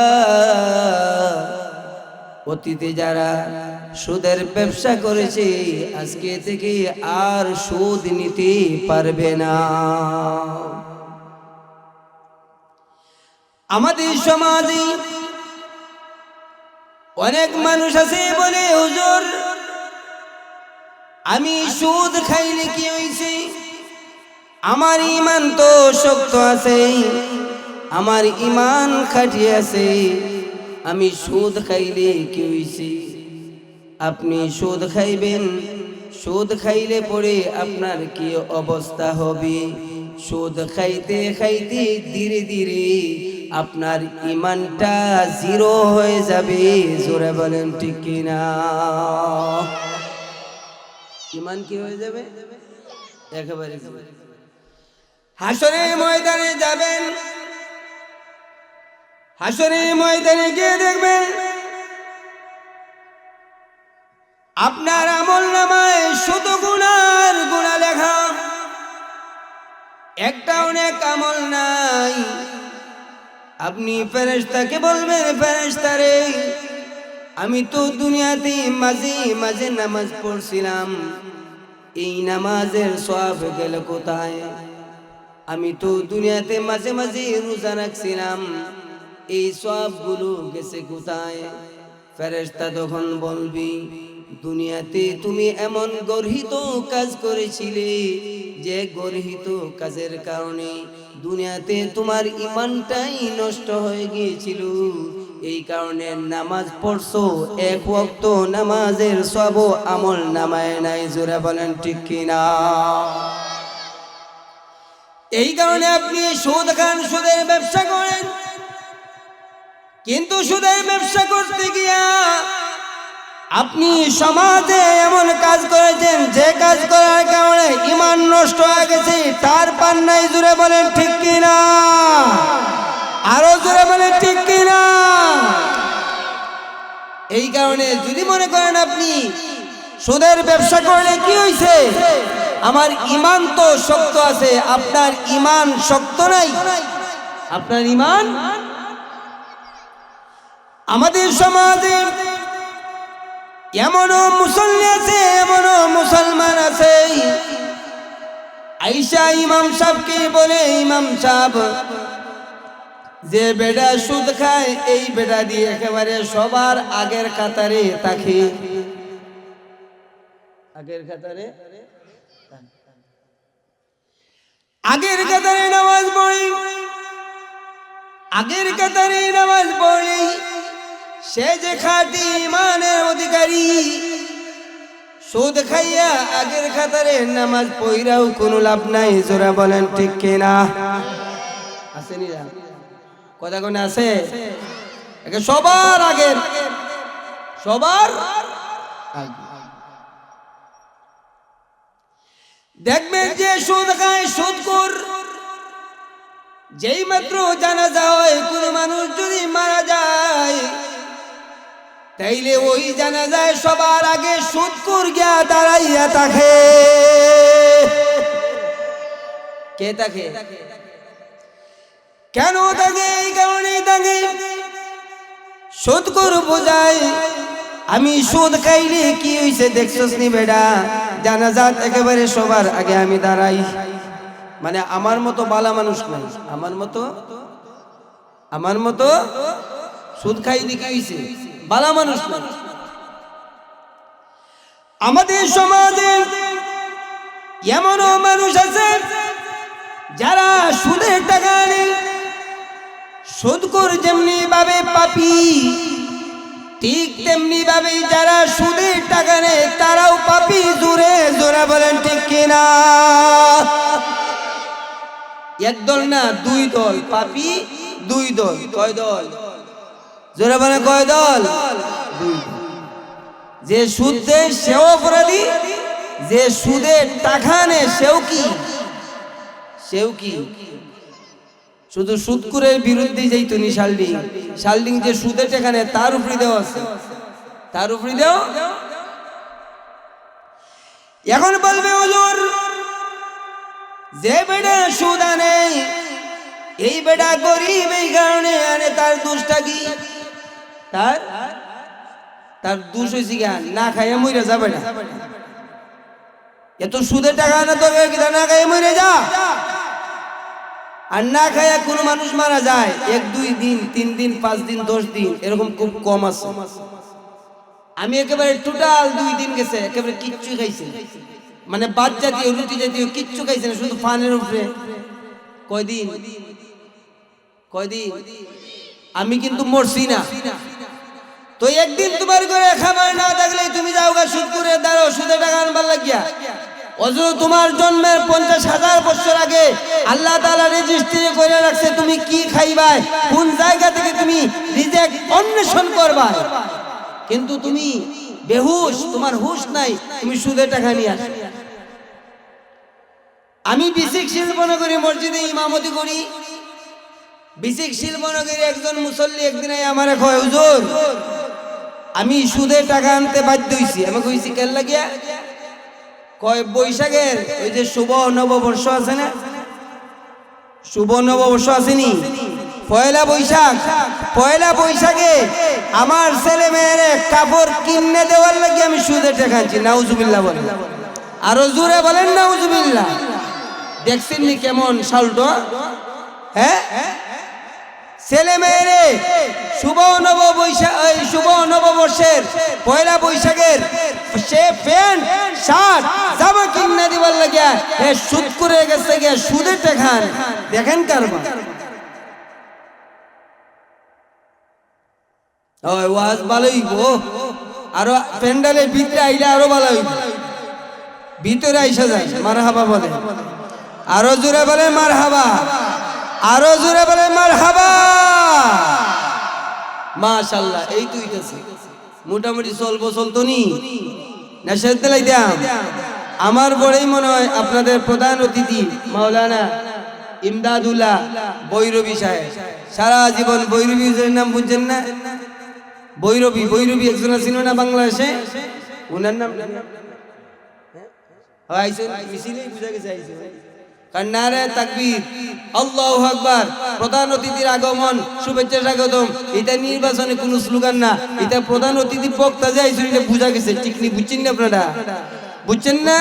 অতীতে যারা সুদের ব্যবসা করেছে আজকে থেকে আর সুদ নিতে পারবে না। আমাদের সমাজে অনেক মানুষ আছে বলে, হুজুর আমি সুদ খাইলে কি হইছে? আমার ঈমান তো শক্ত আছে, আমার ঈমান খাঁটি আছে, আমি সুদ খাইলে কি হইছে? আপনি সুদ খাইবেন, সুদ খাইলে পরে আপনার কি অবস্থা হবে? সুদ খাইতে খাইতে ধীরে ধীরে আপনার ঈমানটা জিরো হয়ে যাবে। জোরে বলেন ঠিক কিনা? ঈমান কি হয়ে যাবে? একেবারে। হাসরের ময়দানে যাবেন, হাসরের ময়দানে গিয়ে দেখবেন আপনার আমলনামায় শুধু গুনার গুনাহ লেখা, একটা অনেক আমল নাই। আপনি ফেরেশতাকে বলবেন, ফেরেশতা রে, আমি তো দুনিয়াতে মাঝে মাঝে নামাজ পড়ছিলাম, এই নামাজের সওয়াব গেল কোথায়? আমি তো দুনিয়াতে মাঝে মাঝে রোজা রাখছিলাম, এই সওয়াবগুলো গেছে কোথায়? ফেরেশতা তখন বলবি, দুনিয়াতে তুমি এমন গর্হিত কাজ করেছিলে যে গর্হিত কাজের কারণে দুনিয়াতে তোমার ঈমানটাই নষ্ট হয়ে গিয়েছিল, এই কারণে নামাজ পড়ছো, এক ওয়াক্ত নামাজের সওয়াব আমল নামায় নাই। জোরে বলেন ঠিক কিনা? এই কারণে আপনি সুদ খান, সুদের ব্যবসা করেন, কিন্তু সুদের ব্যবসা করতে গিয়া আপনি সমাজে এমন কাজ করেছেন যে কাজ করার কারণে ঈমান নষ্ট হয়ে গেছে, তার পান নাই। জোরে বলেন ঠিক কিনা? আরো জোরে বলেন ঠিক কিনা? এই কারণে যদি মনে করেন আপনি সুদের ব্যবসা করলে কি হইছে, আমার ঈমান তো শক্ত আছে, আপনার ঈমান শক্ত নাই। আপনার ঈমান, আমাদের সমাজে এমনও মুসল্লি আছে, এমনও মুসলমান আছে, আইসা ইমাম সাহেবকে বলে, ইমাম সাহেব, যে বেটা সুদ খায় এই বেটা দিয়ে একেবারে সবার আগের কাতারে তাকে, আগের কাতারে, আগের কাতারে নামাজ পড়ি, আগের কাতারে নামাজ পড়ি, সে যে খাঁটি ঈমানের অধিকারী, সুদ খাইয়া আগের কাতারে নামাজ পড়াও কোনো লাভ নাই। জোরে বলেন ঠিক কিনা? আসেনি কথা কোন আছে? সবার আগের, সবার দেখবেন যে সুদ খায়, সুদখোর, যেই মাত্র জানাজা হয় কোনো মানুষ যদি মারা যায় তাইলে ওই জানাজায় সবার আগে সুদখোর গিয়া দাঁড়াইয়া থাকে। কে থাকে? কেন থাকে? এই কারণেই থাকে, সুদখোর বোঝায় আমি সুদ খাইলে কি হইছে দেখছস নি বেটা, জানাজাত একেবারে সবার আগে আমি দাঁড়াই। মানে আমার মতো বালা মানুষ নাই, আমার মতো সুদ খাইলে কি হইছে বালা মানুষ নাই। আমাদের সমাজে এমনও মানুষ আছে যারা সুদের টাকা নেই, সুদখোর যেমনি ভাবে পাপী ঠিক তেমনি ভাবে যারা সুদের টাকা নেয় তারাও পাপী। জোরে জোরে বলেন ঠিক কিনা? একদল না দুই দল, পাপী দুই দল। কয় দল? জোরে বলেন কয় দল? দুই দল। যে সুদ দেয় সেও অপরাধী, যে সুদের টাকা নেয় সেও কি শুধু সুদখোরের বিরুদ্ধে যাইতো নি শালডিং যে সুদের টাকা নেয় তার উপরে দেওয়া আছে, তার উপরে দেও। এখন বলবে হুজুর যে বেটা সুদ আনে এই বেটা গরিব, এই কারণে আনে, তার দোষটা কি? তার দোষ হয়েছে কি? না খাইয়া মরে যাবে না। এত সুদের টাকা আনা তো না খাইয়া মরে যা। আর না খাইয়া কোনো মানুষ মারা যায় 1-2 দিন, 3 দিন, 5 দিন, 10 দিন, এরকম খুব কম আছে। আমি একেবারে টোটাল 2 দিন গেছে একেবারে কিচ্ছু খাইছি, মানে ভাত জাতীয় রুটি জাতীয় কিচ্ছু খাইছে না, শুধু ফানের উপরে। কয়দিন আমি কিন্তু মরছি না। তো একদিন তোমার ঘরে খাবার না থাকলে তুমি যাও গা সুদ করে দাঁড়াও সুদে টাকা আনবার লাগিয়া। অথচ তোমার জন্মের 50,000 বছর আগে আল্লাহ তাআলা রেজিস্ট্রি করে রাখছে তুমি কি খাইবা, কোন জায়গা থেকে তুমি রিজিক অন্বেষণ করবা। কিন্তু তুমি বেহুশ, তোমার হুঁশ নাই, তুমি সুদে টাকা নিয়ে আসো। আমি বিসিক শিল্পনগরী মসজিদে ইমামতি করি। বিসিক শিল্পনগরী একজন মুসল্লি একদিন আমারে কয় হুজুর আমি সুদে টাকা আনতে বাধ্য হইছি। আমি কইছি কেন লাগিয়া? কয় বৈশাখের ওই যে শুভ নববর্ষ আছে না, শুভ নববর্ষ আসেনি, পয়লা বৈশাখে আমার ছেলে মেয়েরে কাপড় কিনে দেওয়ার লাগে আমি সুদে টাকা আনছি। নাউজুবিল্লাহ বলেন, আরো জোরে বলেন নাউজুবিল্লাহ। দেখছেন নি কেমন সাল্টো? হ্যাঁ, ছেলে মেয়েরে শুভ নববর্ষের পয়লা বৈশাখের সে প্যান্ট শার্ট জামা কিনে দিবার লাগিয়া সুদ করে গেছে গিয়া সুদের টাকা। দেখেন কারবার। ওয়াজ ভালো হইব, আরো প্যান্ডেলের ভিতরে আইলে আরো ভালো হইব। ভিতরে আইসা যায় মারহাবা বলে, আরো জোরে বলে মারহাবা, আরো জোরে বলে মারহাবা। মাশাআল্লাহ। এই তো হইতাছে মোটামুটি চলতো নি না শেষ দিলাইতাম। আমার বড়ই মনে হয় আপনাদের প্রধান অতিথি মাওলানা ইমদাদুল্লাহ বৈরবী সাহেব, সারা জীবন বৈরবী নাম বুঝছেন না? বৈরবী একজন ছিল না বাংলাদেশে, ওনার নাম নারে তাকবীর, আল্লাহু আকবার। প্রধান অতিথির আগমন, শুভেচ্ছা স্বাগতম, এটা নির্বাচনে কোনো স্লোগান না, এটা প্রধান অতিথি বক্তা যে আইছেন এটা বুঝা গেছে। ঠিক নি? বুঝছেন না আপনারা? বুঝছেন না?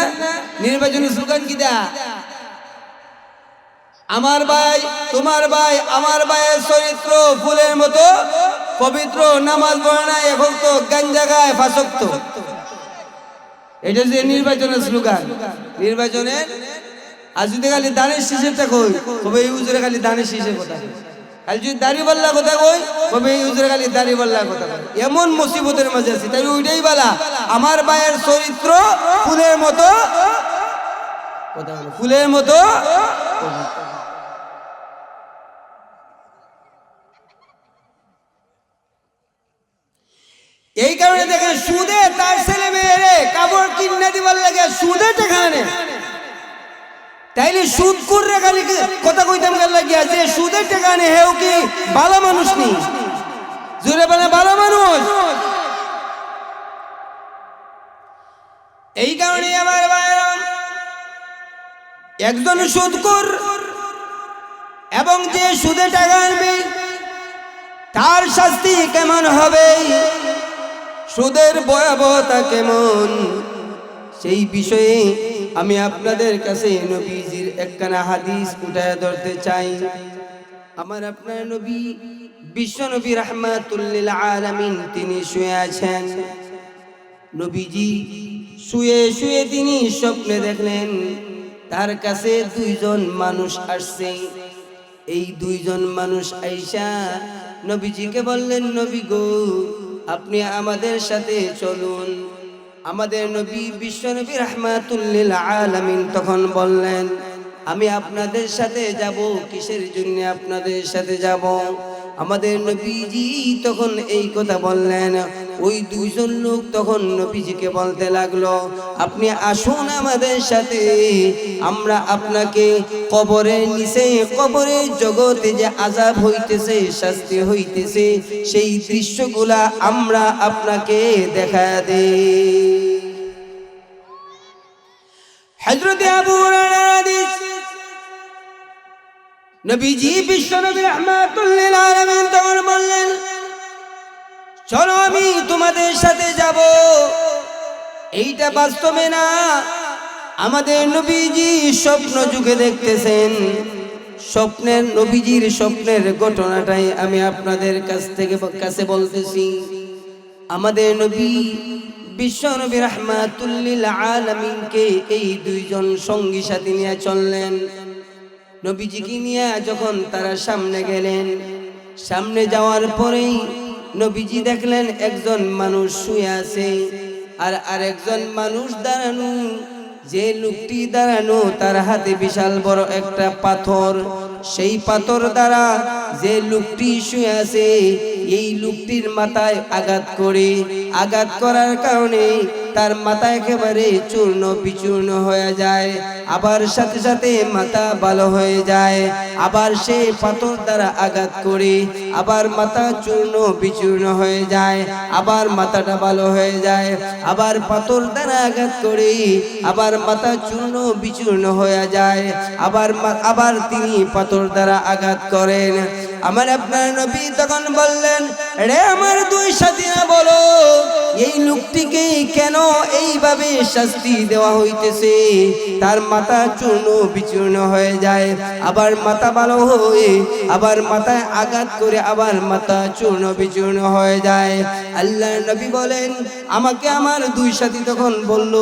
নির্বাচনের স্লোগান কি দা? আমার ভাই তোমার ভাই, আমার ভাইয়ের চরিত্র ফুলের মতো পবিত্র, নামাজ পড়ে না এখন তো গাঞ্জা গায় ফাঁসক্ত। এটা যে নির্বাচনের স্লোগান। নির্বাচনের আর যদি খালি দানের শীষেরটা কই তবে এই হুজুরে খালি দানের শীষের কথা, খালি যদি দাড়ি পাল্লা কথা কই তবে এই হুজুরে খালি দাড়ি পাল্লা কথা। এমন মুসিবতের মাঝে আছি, তাই ওইটাই বলা আমার ভাইয়ের চরিত্র ফুলের মতো, ফুলের মতো। এই কারণে দেখেন সুদে তার ছেলে মেয়েরে কাপড় কিনে দিবার লাগে সুদে টাকা নেয়। তাইলে সুদ করে খালি কথা কইতাম গেল লাগিয়া যে সুদের টাকা নে হেও কি ভালো মানুষ নি জোরে বলে ভালো মানুষ। এই কারণে আমার ভাইরা একজন সুদখোর এবং যে সুদে টাকা আনবে তার শাস্তি কেমন হবে, সুদের ভয়াবহতা কেমন, সেই বিষয়ে আমি আপনাদের কাছে নবীজির একখানা হাদিস উঠায় ধরতে চাই। আমার আপনার নবী বিশ্ব নবী রাহমাতুল লিল আলামিন তিনি শুয়ে আছেন। নবীজি শুয়ে শুয়ে তিনি স্বপ্নে দেখলেন তার কাছে দুইজন মানুষ আসছে। এই দুইজন মানুষ আইসা নবীজিকে বললেন, নবী গো আপনি আমাদের সাথে চলুন। আমাদের নবী বিশ্ব নবী রাহমাতুল লিল আলামিন তখন বললেন, আমি আপনাদের সাথে যাব। কিসের জন্য আপনাদের সাথে যাব? আমাদের নবীজি তখন এই কথা বললেন। ওই দুইজন লোক তখন নবীজিকে বলতে লাগলো, আপনি আসুন আমাদের সাথে, আমরা আপনাকে কবরের নিচে, কবরের জগতে যে আযাব হইতেছে, শাস্তি হইতেছে, সেই দৃশ্যগুলা আমরা আপনাকে দেখা দেই। হযরত আবু হুরায়রা হাদিস, নবীজি বিশ্ব নবী রাহমাতুল লিল আলামিন তখন বললেন, চলো আমি তোমাদের সাথে যাব। এইটা বাস্তবে না, আমাদের নবীজি স্বপ্ন যুগে দেখতেছেন। স্বপ্নের নবীজির স্বপ্নের ঘটনাটাই আমি আপনাদের কাছে বলতেছি। আমাদের নবী বিশ্ব নবী রাহমাতুল লিল আলামিনকে এই দুইজন সঙ্গী সাথী নিয়ে চললেন। নবীজিকে নিয়ে যখন তারা সামনে গেলেন, সামনে যাওয়ার পরেই নবীজি দেখলেন একজন মানুষ শুয়ে আছে আর আরেকজন মানুষ দাঁড়ানো। যে লোকটি দাঁড়ানো তার হাতে বিশাল বড় একটা পাথর। সেই পাথর দ্বারা যে লোকটি শুয়ে আছে এই লোকটির মাথায় আঘাত করে, আঘাত করার কারণে তার মাথা একেবারে চূর্ণ বিচূর্ণ হয়ে যায়, আবার সাথে সাথে মাথা ভালো হয়ে যায়। আবার সে পাথর দ্বারা আঘাত করে আবার মাথা চূর্ণ বিচূর্ণ হয়ে যায়, আবার মাথাটা ভালো হয়ে যায়। আবার পাথর দ্বারা আঘাত করে আবার মাথা চূর্ণ বিচূর্ণ হয়ে যায়, আবার তিনি পাথর দ্বারা আঘাত করেন। আমার আপনার নবী তখন বললেন, রে আমার দুই সাথীরা বলো এই লোকটিকে কেন এইভাবে শাস্তি দেওয়া হইতেছে? তার মাথা চূর্ণ বিচূর্ণ হয়ে যায়, আবার মাথা ভালো হয়ে আবার মাথায় আঘাত করে আবার মাথা চূর্ণ বিচূর্ণ হয়ে যায়। আল্লাহ নবী বলেন, আমাকে আমার দুই সাথী তখন বলল,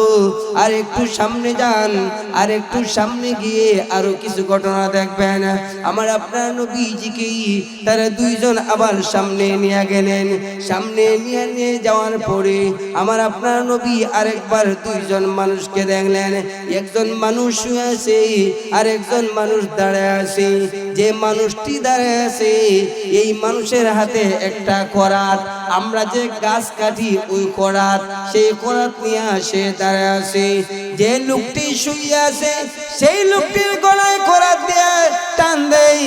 আর একটু সামনে যান, আর একটু সামনে গিয়ে আরো কিছু ঘটনা দেখবেন। আমার আপনার নবীজিকে তারা দুইজন আবার সামনে নিয়ে গেলেন। সামনে নিয়ে যাওয়ার পরে আমার আপনার নবী আরেকবার দুইজন মানুষকে দেখলেন। একজন মানুষ শুয়ে আছে আর একজন মানুষ দাঁড়ায় আছে। যে মানুষটি দাঁড়ায় আছে এই মানুষের হাতে একটা করাত, আমরা যে গাছ কাটি ওই করাত, সেই করাত নিয়ে সে দাঁড়ায় আছে। যে লোকটি শুয়ে আছে সেই লোকটির গলায় করাত দিয়ে টান দেয়,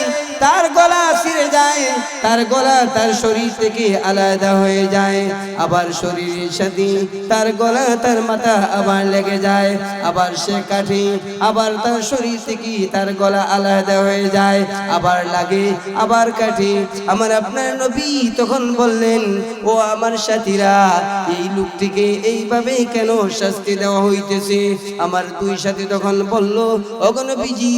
তার গলা ছিঁড়ে যায়, তার গলা তার শরীর থেকে আলাদা হয়ে যায়। আবার শরীরের সাথে তার গলা তার মাথা আবার লেগে যায়, আবার সে কাটে, আবার তার শরীর থেকে তার গলা আলাদা হয়ে যায়, আবার লাগে, আবার কাটে। আমার আপনার নবী তখন বললেন, ও আমার সাথীরা, এই লোকটিকে এইভাবে কেন শাস্তি দেওয়া হইতেছে? আমার দুই সাথী তখন বলল, ওগো নবীজি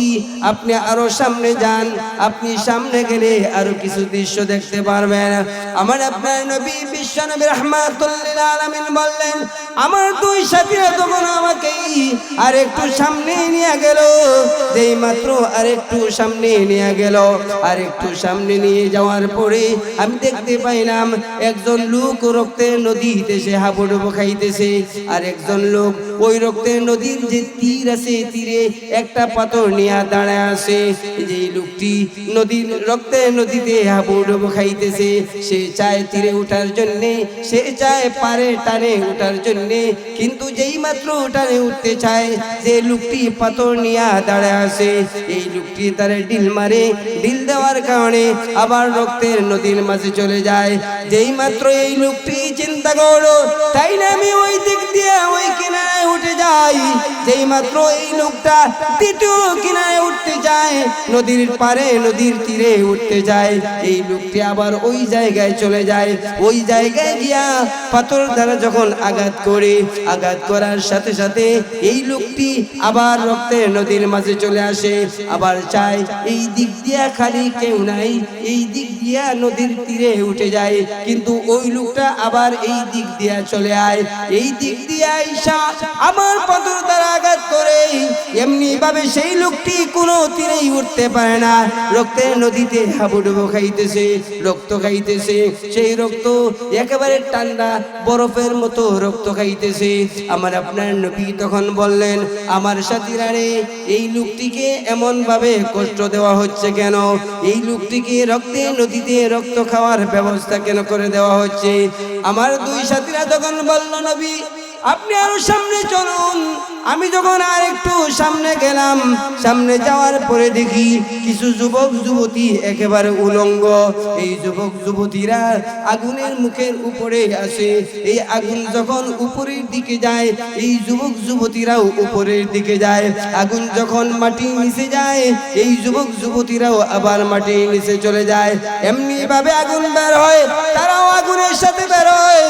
আপনি আরো সামনে যান, আপনি সামনে গেলে আরো কিছু দৃশ্য দেখতে পারবেন। আমার আপনার নবী বিশ্ব নবী রাহমাতুল লিল আলামিন বললেন, আমার দুই সাথীরা তখন আমাকে আর একটু সামনে নিয়ে গেল। যেই মাত্র আর একটু সামনে নিয়ে গেল, আর একটু সামনে নিয়ে যাওয়ার পরে আমি দেখতে পাইলাম একজন লোক রক্তের নদীতে সে হাবুডুবু খাইতেছে, আর একজন লোক ওই রক্তের নদীর যে তীর আছে তীরে একটা পাথর নিয়ে দাঁড়ায় আছে। যেই লোকটি নদীর রক্তের নদীতে হাবুডুবু খাইতেছে সে চায় তীরে ওঠার জন্যে, সে চায় পারে টানে ওঠার জন্যে, কিন্তু যেই মাত্র টানে উঠতে চায় যে লোকটি পাথর নিয়ে দাঁড়ায় আছে, এই লোকটি তারে ঢিল মারে, ঢিল দেওয়ার কারণে আবার রক্তের নদীর মাঝে চলে যায়। যেই মাত্র এই লোকটি চিন্তা করলো তাই না আমি ওই দিক দিয়ে ওই কিনারায় উঠে যাই, যেই মাত্র এই লোকটা দ্বিতীয় কিনারায় উঠতে যায়, নদীর পারে নদীর তীরে উঠতে যায়, এই লোকটি আবার ওই জায়গায় চলে যায়। ওই জায়গায় গিয়া পাথর দ্বারা যখন আঘাত করে, আঘাত করার সাথে সাথে এই লোকটি আবার রক্তের নদীর মাঝে চলে আসে, আবার চায় এই দিক দিয়া খালি কেউ নাই, এই দিক দিয়া নদীর তীরে উঠে যায়, কিন্তু ওই লোকটা আবার এই দিক দিয়া চলে আয়, এই দিক দিয়া আইসা আমার পাথর দ্বারা আঘাত করে এমনি ভাবে সেই লোকটি কোনো তীরেই উঠতে পারে না, রক্তের নদীতে হাবুডুবু খাইতেছে, রক্ত খাইতেছে, সেই রক্ত একেবারে ঠান্ডা বরফের মতো রক্ত খাইতেছে। আমার আপনার নবী তখন বললেন, আমার সাথীরা রে, এই লোকটিকে এমন ভাবে কষ্ট দেওয়া হচ্ছে কেন? এই লোকটিকে রক্তে নদীতে রক্ত খাওয়ার ব্যবস্থা কেন করে দেওয়া হচ্ছে? আমার দুই সাথীরা তখন বলল, নবী আপনি আরো সামনে চলুন। আমি যখন আর একটু সামনে গেলাম, সামনে যাওয়ার পরে দেখি কিছু যুবক যুবতী একেবারে উলঙ্গ। এই যুবক যুবতীরা আগুনের মুখের উপরে আসে, এই আগুন যখন উপরের দিকে যায়, এই যুবক যুবতীরাও উপরের দিকে যায়। আগুন যখন মাটির নিচে যায়, এই যুবক যুবতীরাও আবার মাটির নিচে চলে যায়। এমনি ভাবে আগুন বের হয়, তারাও আগুনের সাথে বের হয়।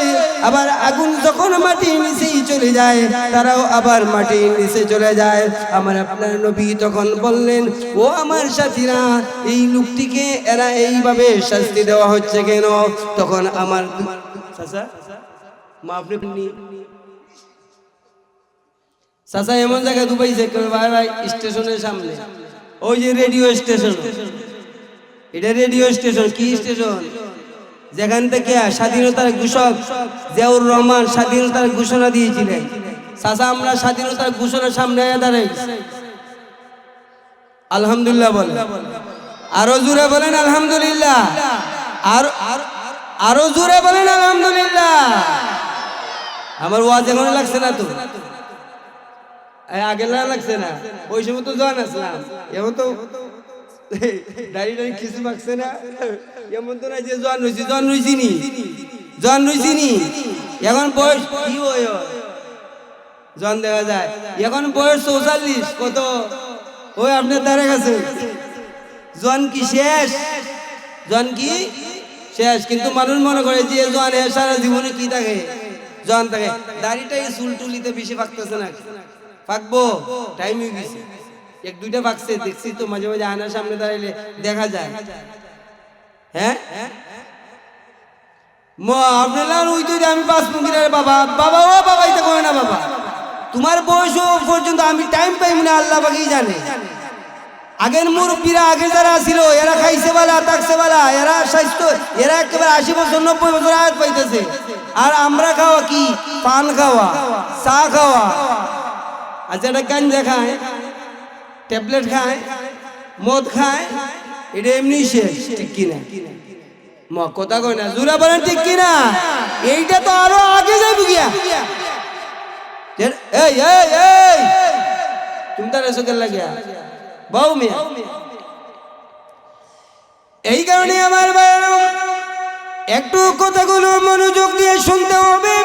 আবার আগুন যখন মাটির নিচে চলে যায়, তারাও আবার মাটির নিচে চলে যায়। আমার আপনার নবী তখন বললেন, ও আমার সাথীরা, এই লোকটিকে এরা এইভাবে শাস্তি দেওয়া হচ্ছে কেন? তখন আমার চাচা এমন জায়গায় দুবাইছে, ভাই ভাই স্টেশনের সামনে, ওই যে রেডিও স্টেশন, এটা রেডিও স্টেশন। কি স্টেশন? যেখান থেকে স্বাধীনতার ঘোষক জিয়াউর রহমান স্বাধীনতার ঘোষণা দিয়েছিলেন। চাচা আমরা স্বাধীনতার ঘোষণার সামনে দাঁড়াই, আলহামদুলিল্লাহ বলেন, আরো জোরে বলেন আলহামদুলিল্লাহ, আরো জোরে বলেন আলহামদুলিল্লাহ। আমার ওয়াজ এখন লাগছে না তো, আগে লাগছে না, ওই সময় তো জন আসলাম, এখন তো দাঁড়িয়ে দাঁড়িয়ে কিছু পাকছে না, এমন তো না যে জন রয়েছি, জন রয়েছি নি, জন রয়েছি নি। এখন বয়স কি হয়, জন দেখা যায়, এখন বয়স 44। কত? ওই আপনার দ্বারা কাছে জন কি শেষ? জন কি শেষ? কিন্তু মানুষ মনে করে যে জন সারা জীবনে কি থাকে, জন থাকে। দাড়িটাই চুল টুলিতে বেশি পাকতেছে না, পাকবো টাইম হয়ে গেছে, এক দুইটা পাকছে দেখছি তো, মাঝে মাঝে আয়নার সামনে দাঁড়াইলে দেখা যায়। হ্যাঁ আপনার ওই তো আমি 5 মুখির বাবা, বাবা ও বাবা এটা করে না বাবা, তোমার বয়স পর্যন্ত আমি টাইম পাইব না, আল্লাহ বাকি জানে। আগের মুরব্বীরা আগে যারা ছিল, এরা খাইছে বালা, থাকছে বালা, এরা স্বাস্থ্য, এরা একেবারে 80 বছর 90 বছর আয়াত পাইতেছে। আর আমরা খাওয়া কি? পান খাওয়া, চা খাওয়া, আচ্ছা এটা গাঞ্জা খায়, ট্যাবলেট খায়, মদ খায়, এটা এমনি শেষ, ঠিক কিনা? কথা কয় না, জোরে বলেন ঠিক কিনা? এইটা তো আরো আগে যাইব গিয়া। এই এই এই তুমি তার এসে লাগিয়া বাউ মিয়া। এই কারণে আমার ভাইরা একটু কথাগুলো মনোযোগ দিয়ে শুনতে হবে,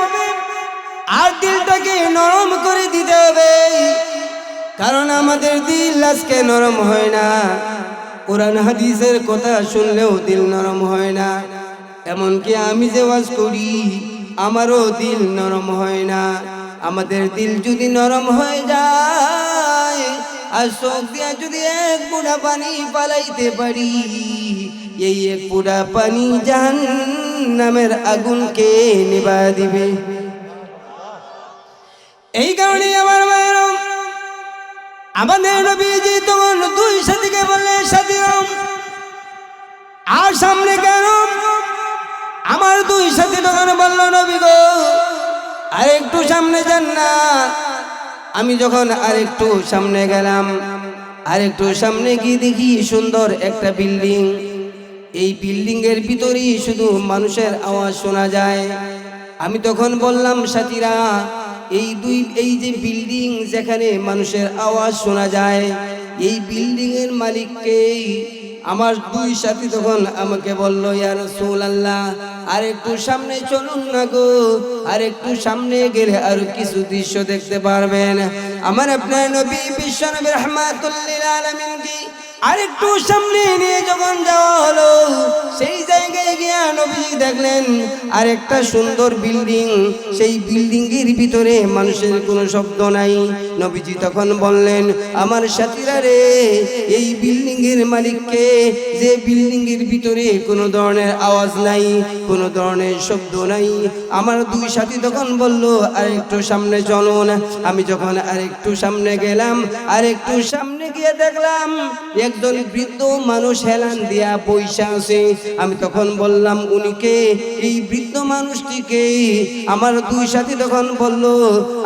আর দিলটাকে নরম করে দিতে হবে, কারণ আমাদের দিল আজকে নরম হয় না। কোরআন হাদিসের কথা শুনলেও দিল নরম হয় না। এমনকি আমি যে ওয়াজ করি, আমারও দিল নরম হয় না। আমাদের দিল যদি নরম হয়ে যায়, আর চোখ দিয়া যদি এক ফুটা পানি পালাইতে পারি, এই এক ফুটা পানি জাহান্নামের আগুনকে নিভা দিবে। এই কারণে আমার ভাইরা, আমাদের নবীজি তখন দুই সাথীকে বললেন, সাথীরা আর সামনে কেন? আমার দুই সাথী তখন বলল, নবী গো আর একটু সামনে যান না। আমি যখন আরেকটু সামনে গেলাম, আরেকটু সামনে গিয়ে দেখি সুন্দর একটা বিল্ডিং। এই বিল্ডিং এর ভিতরেই শুধু মানুষের আওয়াজ শোনা যায়। আমি তখন বললাম, সাথীরা এই যে বিল্ডিং যেখানে মানুষের আওয়াজ শোনা যায়, এই বিল্ডিং এর মালিককে আমার দুই সাথী তখন আমাকে বলল, ইয়া রাসূলুল্লাহ, আর একটু সামনে চলুন না গো, আর একটু সামনে গেলে আর কিছু দৃশ্য দেখতে পারবেন। আমার আপনার নবী বিশ্বনবী রাহমাতুল লিল আলামিন কি আরেকটু সামনে নিয়ে যখন যাওয়া হলো, সেই জায়গায় গিয়ে নবীজি দেখলেন আরেকটা সুন্দর বিল্ডিং। সেই বিল্ডিং এর ভিতরে মানুষের কোনো শব্দ নাই। নবীজি তখন বললেন, আমার সাথীরা রে, এই বিল্ডিং এর মালিককে, যে বিল্ডিং এর ভিতরে কোনো ধরনের আওয়াজ নাই, কোনো ধরনের শব্দ নাই। আমার দুই সাথী তখন বলল, আরেকটু সামনে চলুন। আমি যখন আরেকটু সামনে গেলাম, আরেকটু সামনে গিয়ে দেখলাম একজন বৃদ্ধ মানুষ হেলান দিয়া পয়সা আছে। আমি তখন বললাম, উনিকে? এই বৃদ্ধ মানুষটিকে? আমার দুই সাথী তখন বলল,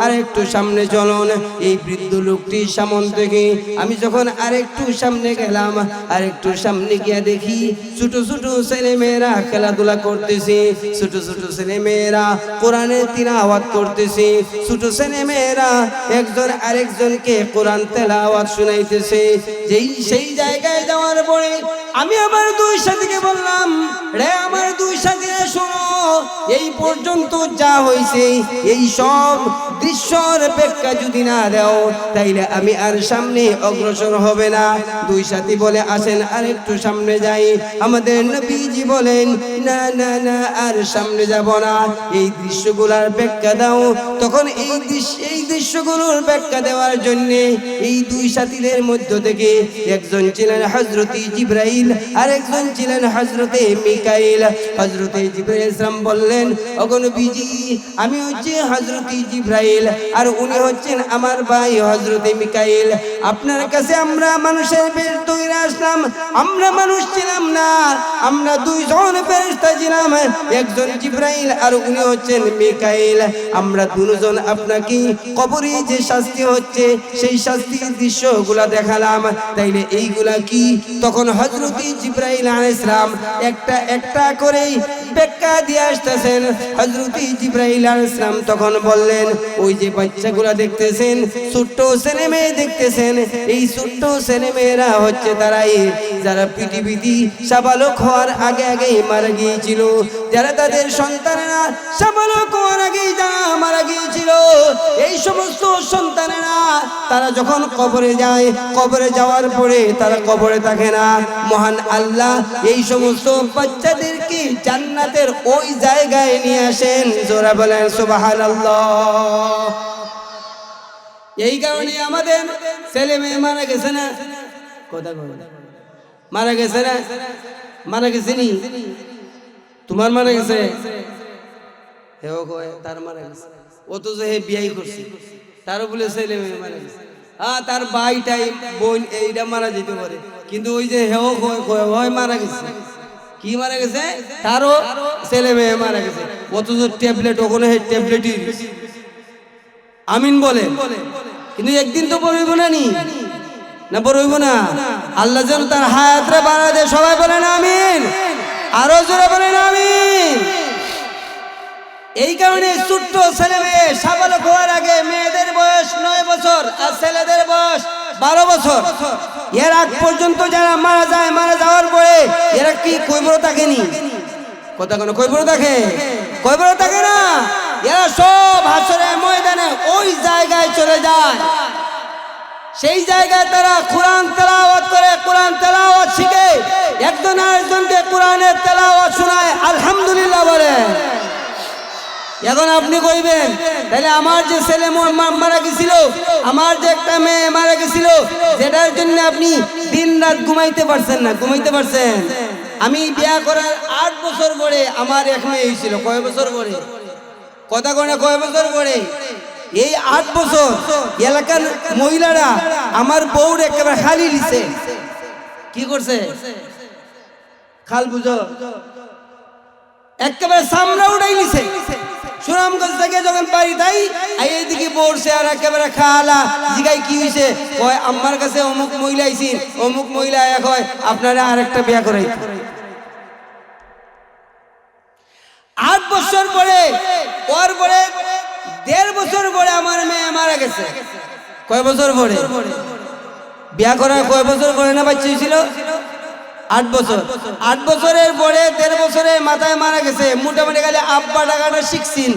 আরেকটু সামনে চলুন। এই বৃদ্ধ লোকটির সামনে থেকে আমি যখন আরেকটু সামনে গেলাম, আরেকটু সামনে গিয়ে দেখি ছোট ছোট ছেলে মেয়েরা খেলাধুলা করতেছে, ছোট ছোট ছেলে মেয়েরা কোরআনের তিলাওয়াত করতেছে, ছোট ছেলে মেয়েরা একজন আরেকজনকে কোরআন তেলাওয়াত শুনাইতেছে। সেই জায়গায় যাওয়ার পরে আমি আমার দুই সাথীকে বললাম, রে আমার দুই সাথীরা শোনো, এই পর্যন্ত যা হয়েছে এই সব দৃশ্যর ব্যাখ্যা যদি না দাও তাইলে আমি আর সামনে অগ্রসর হবে না। দুই সাথী বলে, আসেন আর একটু সামনে যাই। আমাদের নবীজি বলেন, না না না, আর সামনে যাব না, এই দৃশ্যগুলোর ব্যাখ্যা দাও। তখন এই দৃশ্যগুলোর ব্যাখ্যা দেওয়ার জন্য এই দুই সাথীদের মধ্য থেকে একজন ছিলেন হযরত জিবরাইল আর একজন ছিলেন হযরত মিকাইল। হযরত জিবরাইল ইসলাম বললেন, ওগো নবীজি, আমি হচ্ছি হযরত জিবরাইল আর উনি হচ্ছেন আমার ভাই হযরত মিকাইল। আপনার কাছে আমরা মানুষের বেশ ধরে আসলাম, আমরা মানুষ ছিলাম না, আমরা দুইজন ফেরেশতা ছিলাম, একজন জিবরাইল আর উনি হচ্ছেন মিকাইল। আমরা দুজন আপনাকে কবরে যে শাস্তি হচ্ছে সেই শাস্তির দৃশ্যগুলা দেখালাম, তাইলে এইগুলা কি? তখন হযরত জিবরাইল আলাইহিস সালাম একটা একটা করে ব্যাখ্যা দিয়ে আসতেছেন। হযরত জিবরাইল আলাইহিস সালাম তখন বললেন, ওই যে বাচ্চাগুলা দেখতেছেন, ছোট্ট ছেলে মেয়ে দেখতেছেন, এই ছোট্ট ছেলে মেয়েরা হচ্ছে তারাই যারা পৃথিবীতে সাবালক হওয়ার আগে আগেই মারা গিয়েছিল, যারা তাদের সন্তানেরা সাবালক হওয়ার আগেই যারা মারা গিয়েছিল। এই সমস্ত সন্তানেরা তারা যখন কবরে যায়, কবরে যাওয়ার পরে তারা কবরে থাকে না। মহান আল্লাহ এই সমস্ত বাচ্চাদেরকে জান্নাতের ওই জায়গায় নিয়ে আসেন। জোরে বলেন সুবহানাল্লাহ। এই কারণে আমাদের ছেলে মেয়ে মারা গেছে না, কথা মারা গেছে না, মারা গেছে নি? তোমার মারা গেছে, হেও কয় তার মারা গেছে, অথচ হে বিয়াই করছে, তারও বলে ছেলে মেয়ে মারা গেছে। তার ভাইটাই বোন এইটা মারা যেতে পারে, কিন্তু ওই যে হেও কয় মারা গেছে, কি মারা গেছে? তারও ছেলে মেয়ে মারা গেছে, অথচ ট্যাবলেট ওখানে ট্যাবলেটই আমিন বলে, কিন্তু একদিন তো বলইব না নি, না বলইব না? আল্লাহ যেন তার হায়াতরে বাড়া দেয়। সবাই বলেন আমিন, আরো জোরে বলেন আমিন। এই কারণে ছোট্ট ছেলে মেয়ে সাবালক হওয়ার আগে মেয়েদের বয়স 9 বছর আর ছেলেদের বয়স 12 বছর। এর আগ পর্যন্ত যারা মারা যায়, মারা যাওয়ার পরে এরা কি কইবর থাকেনি? কথা কোনো কইবর থাকে? কইবর থাকে না, এরা সব হাসরের ময়দানে ওই জায়গায় চলে যায়। সেই জায়গায় তারা কোরআন তেলাওয়াত করে, কোরআন তেলাওয়াত শিখে, একজন আরেকজনকে কোরআনের তেলাওয়াত শোনায়, আলহামদুলিল্লাহ বলে। এখন আপনি কইবেন, তাহলে আমার যে ছেলে মারা গেছিল, আমার যে একটা মেয়ে মারা গেছিল, যেটার জন্য আপনি দিন রাত ঘুমাইতে পারছেন না, ঘুমাইতে পারছেন? আমি বিয়া করার 8 বছর পরে আমার এক মেয়ে হয়েছিল। কয় বছর পরে? কথা কয় কয় বছর পরে? এই 8 বছর এলাকার মহিলারা আমার বউর একেবারে খালি দিছে। কি করছে? খাল বুঝো, একেবারে সামরা উঠাই নিছে। সুনামগঞ্জ থেকে যখন বাড়ি তাই এইদিকে পড়ছে আর একেবারে খালা জিগাই কি হয়েছে? কয় আমার কাছে অমুক মহিলা আইছি, অমুক মহিলা এক হয়, আপনারা আরেকটা বিয়া করাই। 8 বছর পরে ওর পরে 1.5 বছর পরে আমার মেয়ে মারা গেছে। কয় বছর পরে? বিয়া করার কয় বছর পরে না বাচ্চা হয়েছিল? 8 বছর। 8 বছরের পরে 1.5 বছরের মাথায় মারা গেছে। মোটামুটি খালি আব্বা টাকাটা শিখছিন,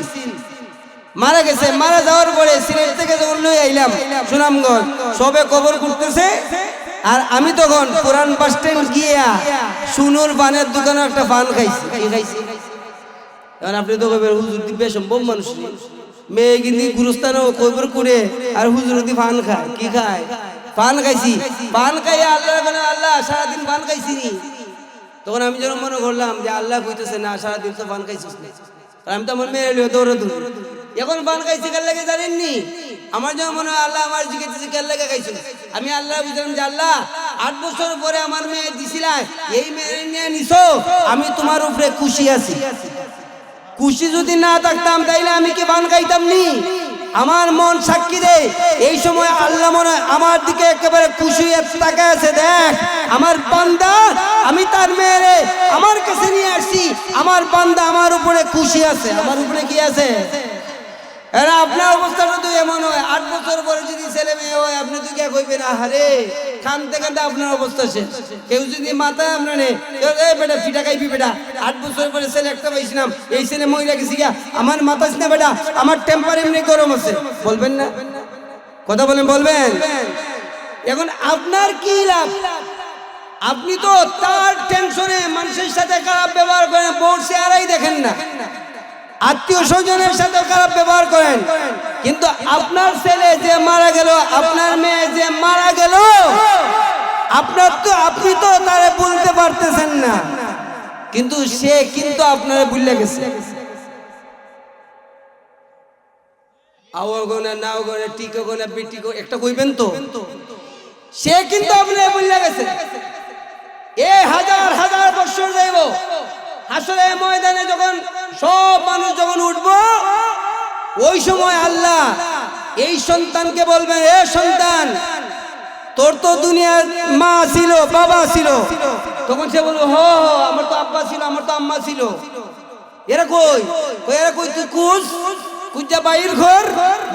মারা গেছে। মারা যাওয়ার পরে সিলেট থেকে যখন লই আইলাম সুনামগঞ্জ, সবে কবর করতেছে। আর আমি তখন পুরান বাস স্ট্যান্ড গিয়া সুনুর পানের দোকানে একটা পান খাইছি। কি খাইছি? কারণ আপনি তো কইবেন হুজুর দিবে সম্ভব মানুষ, মেয়ে কিন্তু গুরুস্থানও কবর করে আর হুজুর দি পান খায়। কি খায়? পান খাইছি। পান খাইয়া আল্লাহ বলে আল্লাহ সারাদিন পান খাইছি নি। তখন আমি যেন মনে করলাম যে আল্লাহ কইতেছে না সারাদিন তো পান খাইছিস না। আমি তো আমার মেয়ে লিও দৌড়ে দৌড় এখন পান খাইছি কার লাগে জানেননি? আমার যেন মনে হয় আল্লাহ আমার জিজ্ঞেস কার লাগে খাইছো। আমি আল্লাহ বুঝলাম যে আল্লাহ 8 বছর পরে আমার মেয়ে দিছিলা, এই মেয়ে নিয়ে নিছো, আমি তোমার উপরে খুশি আছি। খুশি যদি না থাকতাম তাইলে আমি কি পান খাইতাম নি? আমার মন সাক্ষী দেয় এই সময় আল্লাহ মনে হয় আমার দিকে একেবারে খুশি তাকায় আছে। দেখ আমার বান্দা, আমি তার মেয়েরে আমার কাছে নিয়ে আসছি, আমার বান্দা আমার উপরে খুশি আছে। আমার উপরে কি আছে? এরা আপনার অবস্থাটা তো এমন হয়, 8 বছর পরে যদি ছেলে মেয়ে হয় আপনি তো কে কইবেন আহারে কানতে কানতে আপনার অবস্থা শেষ। কেউ যদি মাথায় আপনার বেটা ফিটা খাইবি বেটা, 8 বছর পরে ছেলে একটা পাইছিলাম, এই ছেলে মহিলা গেছি গিয়া আমার মাথা না বেটা, আমার টেম্পার এমনি গরম আছে, বলবেন না? কথা বলেন, বলবেন? এখন আপনার কি লাভ? আপনি তো তার টেনশনে মানুষের সাথে খারাপ ব্যবহার করেন, বোর্ড চেহারাই দেখেন না, আত্মীয় স্বজনের সাথে খারাপ ব্যবহার করেন। কিন্তু আপনার ছেলে যে মারা গেল, আপনার মেয়ে যে মারা গেল, আপনি তো তারে বলতে পারতেছেন না, কিন্তু সে কিন্তু আপনারে ভুলে গেছে। আওয়ার গোনা নাও গোনা টিকো গোনা বিটিকো একটা কইবেন তো, সে কিন্তু আপনারে ভুলে গেছে। হাজার হাজার বছর যাইব হাসরের ময়দানে যখন সব মানুষ যখন উঠবো, ওই সময় আল্লাহ এই সন্তানকে বলবেন, এ সন্তান তোর তো দুনিয়ার মা ছিল বাবা ছিল। তখন সে বলবো হ আমার তো আব্বা ছিল, আমার তো আম্মা ছিল। এরা কই? এরা কই তুই কুজা বাইর ঘর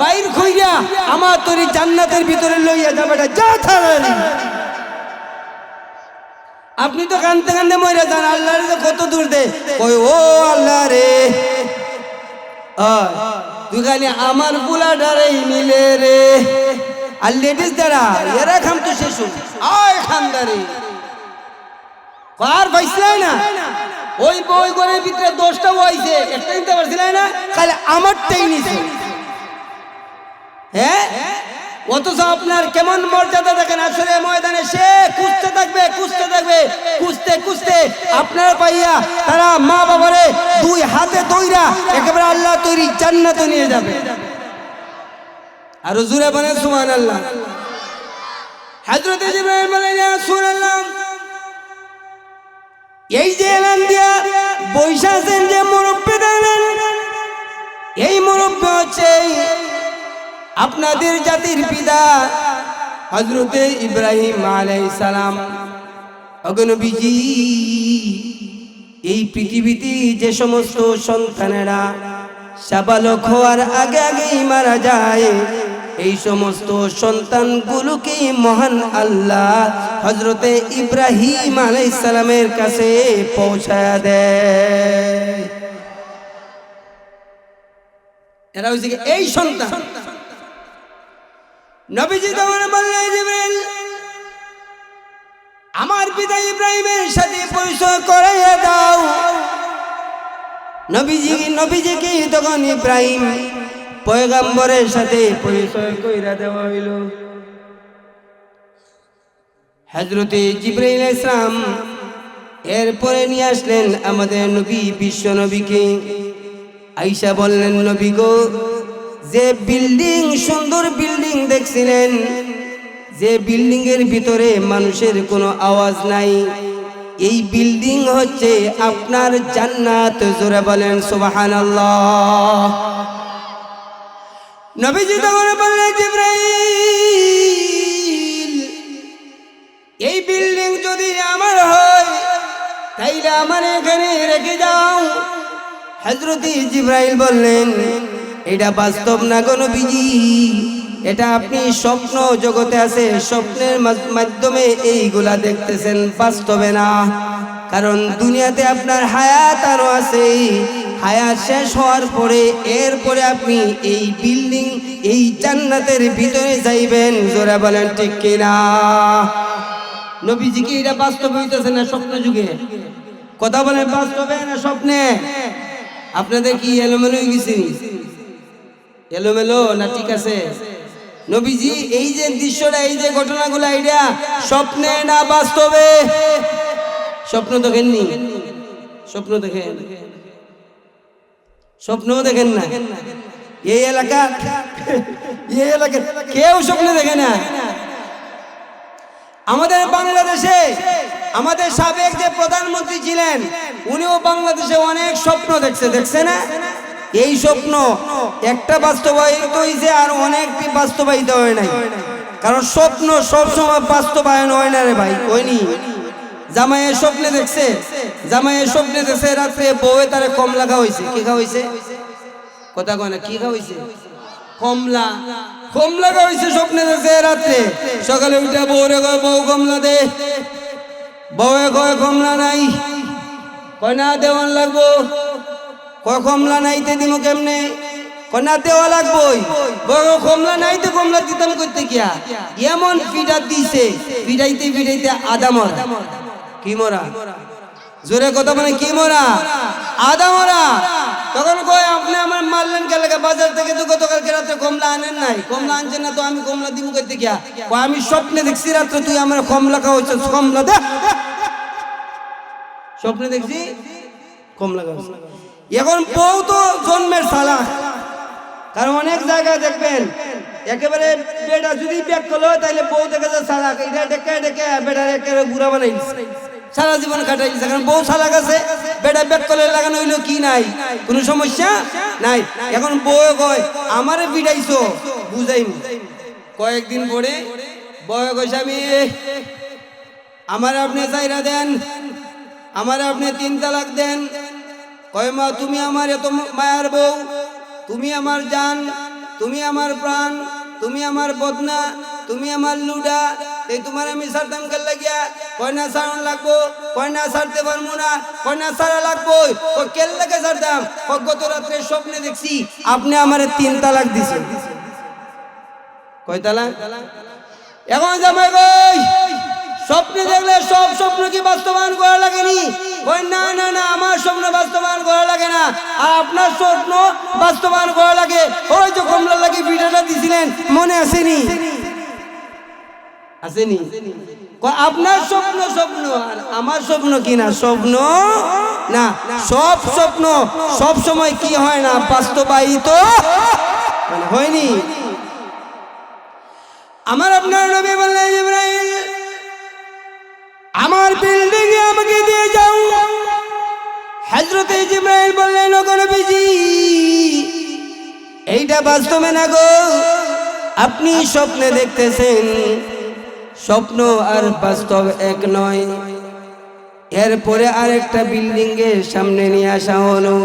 বাইর খইরা আমার তোর জান্নাতের ভিতরে লইয়া যাবে, যা থাড়ালি। আপনি তো কানতে কানতে মরে যান, আল্লাহর কত দূর দে কই ও আল্লাহ রে, তুই খালি আমার বুলা ডারেই মিলে রে। আর লেডিস দ্বারা এরা খাম তো শেষ আয় খানদারে আর পাইছিলাই না। ওই বই ঘরের ভিতরে 10টা বইছে, একটা নিতে পারছিলাই না, খালি আমারটাই নিছে। হ্যাঁ, অথচ আপনার কেমন মর্যাদা দেখেন। আসলে ময়দানে সে খুঁজতে থাকবে খুঁজতে খুঁজতে আপনারা পাইয়া তারা মা বাবারে 2 হাতে দইরা একেবারে আল্লাহ তৈরি জান্নাতে নিয়ে যাবে। আর জোরে বলেন সুবহানাল্লাহ। হযরত জিবরাইল বলেন ইয়া রাসূলুল্লাহ, এই যে এলান দিয়া বৈশা আছেন যে মুরব্বি দেন, এই মুরব্বি হচ্ছে আপনাদের জাতির পিতা হযরত ইব্রাহিম আলাইহিস সালাম। নবীজি, এই পৃথিবীতে যে সমস্ত সন্তানেরা সাবালক হওয়ার আগে আগেই মারা যায়, এই সমস্ত সন্তানগুলোকে মহান আল্লাহ হযরত ইব্রাহিম আলাইহিস সালামের কাছে পৌঁছায়া দেয়। এরা হইছে এই সন্তান। নবীজি তখন বললেন, জিবরিল আমার পিতা ইব্রাহিমের সাথে পরিচয় করাইয়া দাও। নবীজিকে তখন ইব্রাহিম পয়গম্বরের সাথে পরিচয় কইরা দেওয়া হইল। হযরত জিবরাইল আলাইহিস সালাম এরপরে নিয়ে আসলেন আমাদের নবী বিশ্ব নবীকে। আয়েশা বললেন, নবী গো, যে বিল্ডিং, সুন্দর বিল্ডিং দেখছিলেন, যে বিল্ডিং এর ভিতরে মানুষের কোনো আওয়াজ নাই, এই বিল্ডিং হচ্ছে আপনার জান্নাত। জোরে বলেন সুবহানাল্লাহ। নবীজি তখন বললেন, জিবরাইল এই বিল্ডিং যদি আমার হয় তাইলে আমার এখানে রেখে যাও। হযরত জিবরাইল বললেন, এটা বাস্তব না গো নবীজি, এটা আপনি স্বপ্ন জগতে আছে, স্বপ্নের মাধ্যমে এইগুলা দেখতেছেন, বাস্তবে না। কারণ দুনিয়াতে আপনার হায়াত আরো আছে, হায়াত শেষ হওয়ার পরে এরপরে আপনি এই বিল্ডিং, এই জান্নাতের ভিতরে যাইবেন। জোরে বলেন ঠিক কিনা? নবীজি কি এটা বাস্তব হইতেছে না স্বপ্ন যুগে? কথা বলেন, বাস্তবে না স্বপ্নে? আপনাদের কি এলোমেলো হয়ে গেছে? এলোমেলো না ঠিক আছে? নবীজি এই যে দৃশ্যটা, এই যে ঘটনাগুলো, এটা স্বপ্নে না বাস্তবে? স্বপ্ন দেখেননি? স্বপ্ন দেখেন? স্বপ্ন দেখেন না? এই এলাকা কেউ স্বপ্ন দেখে না। আমাদের বাংলাদেশে আমাদের সাবেক যে প্রধানমন্ত্রী ছিলেন, উনিও বাংলাদেশে অনেক স্বপ্ন দেখছে না? এই স্বপ্ন একটা বাস্তবায়িত হয়েছে আর অনেকটি বাস্তবায়িত হয় নাই। কারণ স্বপ্ন সবসময় বাস্তবায়ন হয় না রে ভাই, হয়নি। জামাইয়ের স্বপ্নে দেখছে, জামাইয়ের স্বপ্নে দেখছে রাত্রে বউয়ে তারে কমলা খাওয়াইছে। কি খাওয়াইছে? কথা কয় না, কি খাওয়াইছে? কমলা। কমলা খাওয়াইছে স্বপ্নে দেখছে রাত্রে। সকালে উঠে বউরে কয়, বউ কমলা দে। বউয়ে কয় কমলা নাই। কয় না, দেওয়ান লাগবো। কয় কমলা নাইতে দিমু কেমনে? কয় না, দেওয়া লাগবোই। বউ কমলা নাইতে কমলা দিতাম করতে গিয়া এমন পিঠা দিছে, পিঠাইতে পিঠাইতে আদা মরা। কি মরা? জোরে কথা বলে, কি মরা? আদা মরা। তখন কয়, আপনি আমার মারলেন কে লাগে? বাজার থেকে তো গতকালকে রাত্রে কমলা আনেন নাই। কমলা আনছেন না তো আমি কমলা দিমু করতে গিয়া? কয় আমি স্বপ্নে দেখছি রাত্রে তুই আমার কমলা খাওয়াইছিস। কমলা দে। স্বপ্নে দেখছি কমলা খাওয়াইছিস। এখন বউ তো জন্মের চালাক। কারণ অনেক জায়গায় দেখবেন একেবারে বেটা যদি ব্যাক করলো তাহলে বউ দেখা যায় চালাক। এটা ডেকে ডেকে বেটার একেবারে বুড়া বানাই সারা জীবন কাটাই দিচ্ছে। কারণ বউ চালাক আছে, বেটা ব্যাক করলে লাগানো হইলো কি নাই, কোনো সমস্যা নাই। এখন বউ কয় আমারে বিড়াইছো, বুঝাই কয়েকদিন পরে বউ কইছে আমি আমার আপনি চাইরা দেন, আমার আপনি 3 তালাক দেন। কয় মা তুমি আমার এত মায়ার বউ, তুমি আমার জান, তুমি আমার প্রাণ, তুমি আমার বদনা, তুমি আমার লুডা, এই তোমার আমি সারতাম কেন লাগিয়া? কয় না সারণ লাগবো। কয় না সারতে পারবো না। কয় না সারা লাগবো। ও কেন লাগে সারতাম? গত রাত্রে স্বপ্নে দেখছি আপনি আমার 3 তালাক দিছেন। কয় তালাক? এখন জামাই কই স্বপ্নে দেখলে সব স্বপ্ন কি বাস্তবায়ন করা লাগেনি? কই না না না, আমার স্বপ্ন বাস্তবায়ন করা লাগে না, আর আপনার স্বপ্ন বাস্তবায়ন করা লাগে। ওই যে কমলা লাগে ভিডিওটা দিছিলেন, মনে আসেনি? আসেনি? আপনার স্বপ্ন স্বপ্ন আর আমার স্বপ্ন কি না? স্বপ্ন না। সব স্বপ্ন সব সময় কি হয় না? বাস্তবায়িত হয়নি। আমার আপনার নবী বললেন, জিবরাইল আমার বিল্ডিং এ আমাকে দিয়ে যাও। হযরতে জিবরাইল বললেন, ওগো নবীজি এইটা বাস্তবে না গো, আপনি স্বপ্নে দেখতেছেন, স্বপ্ন আর বাস্তব এক নয়। এরপরে আরেকটা বিল্ডিং এর সামনে নিয়ে আসা হলো।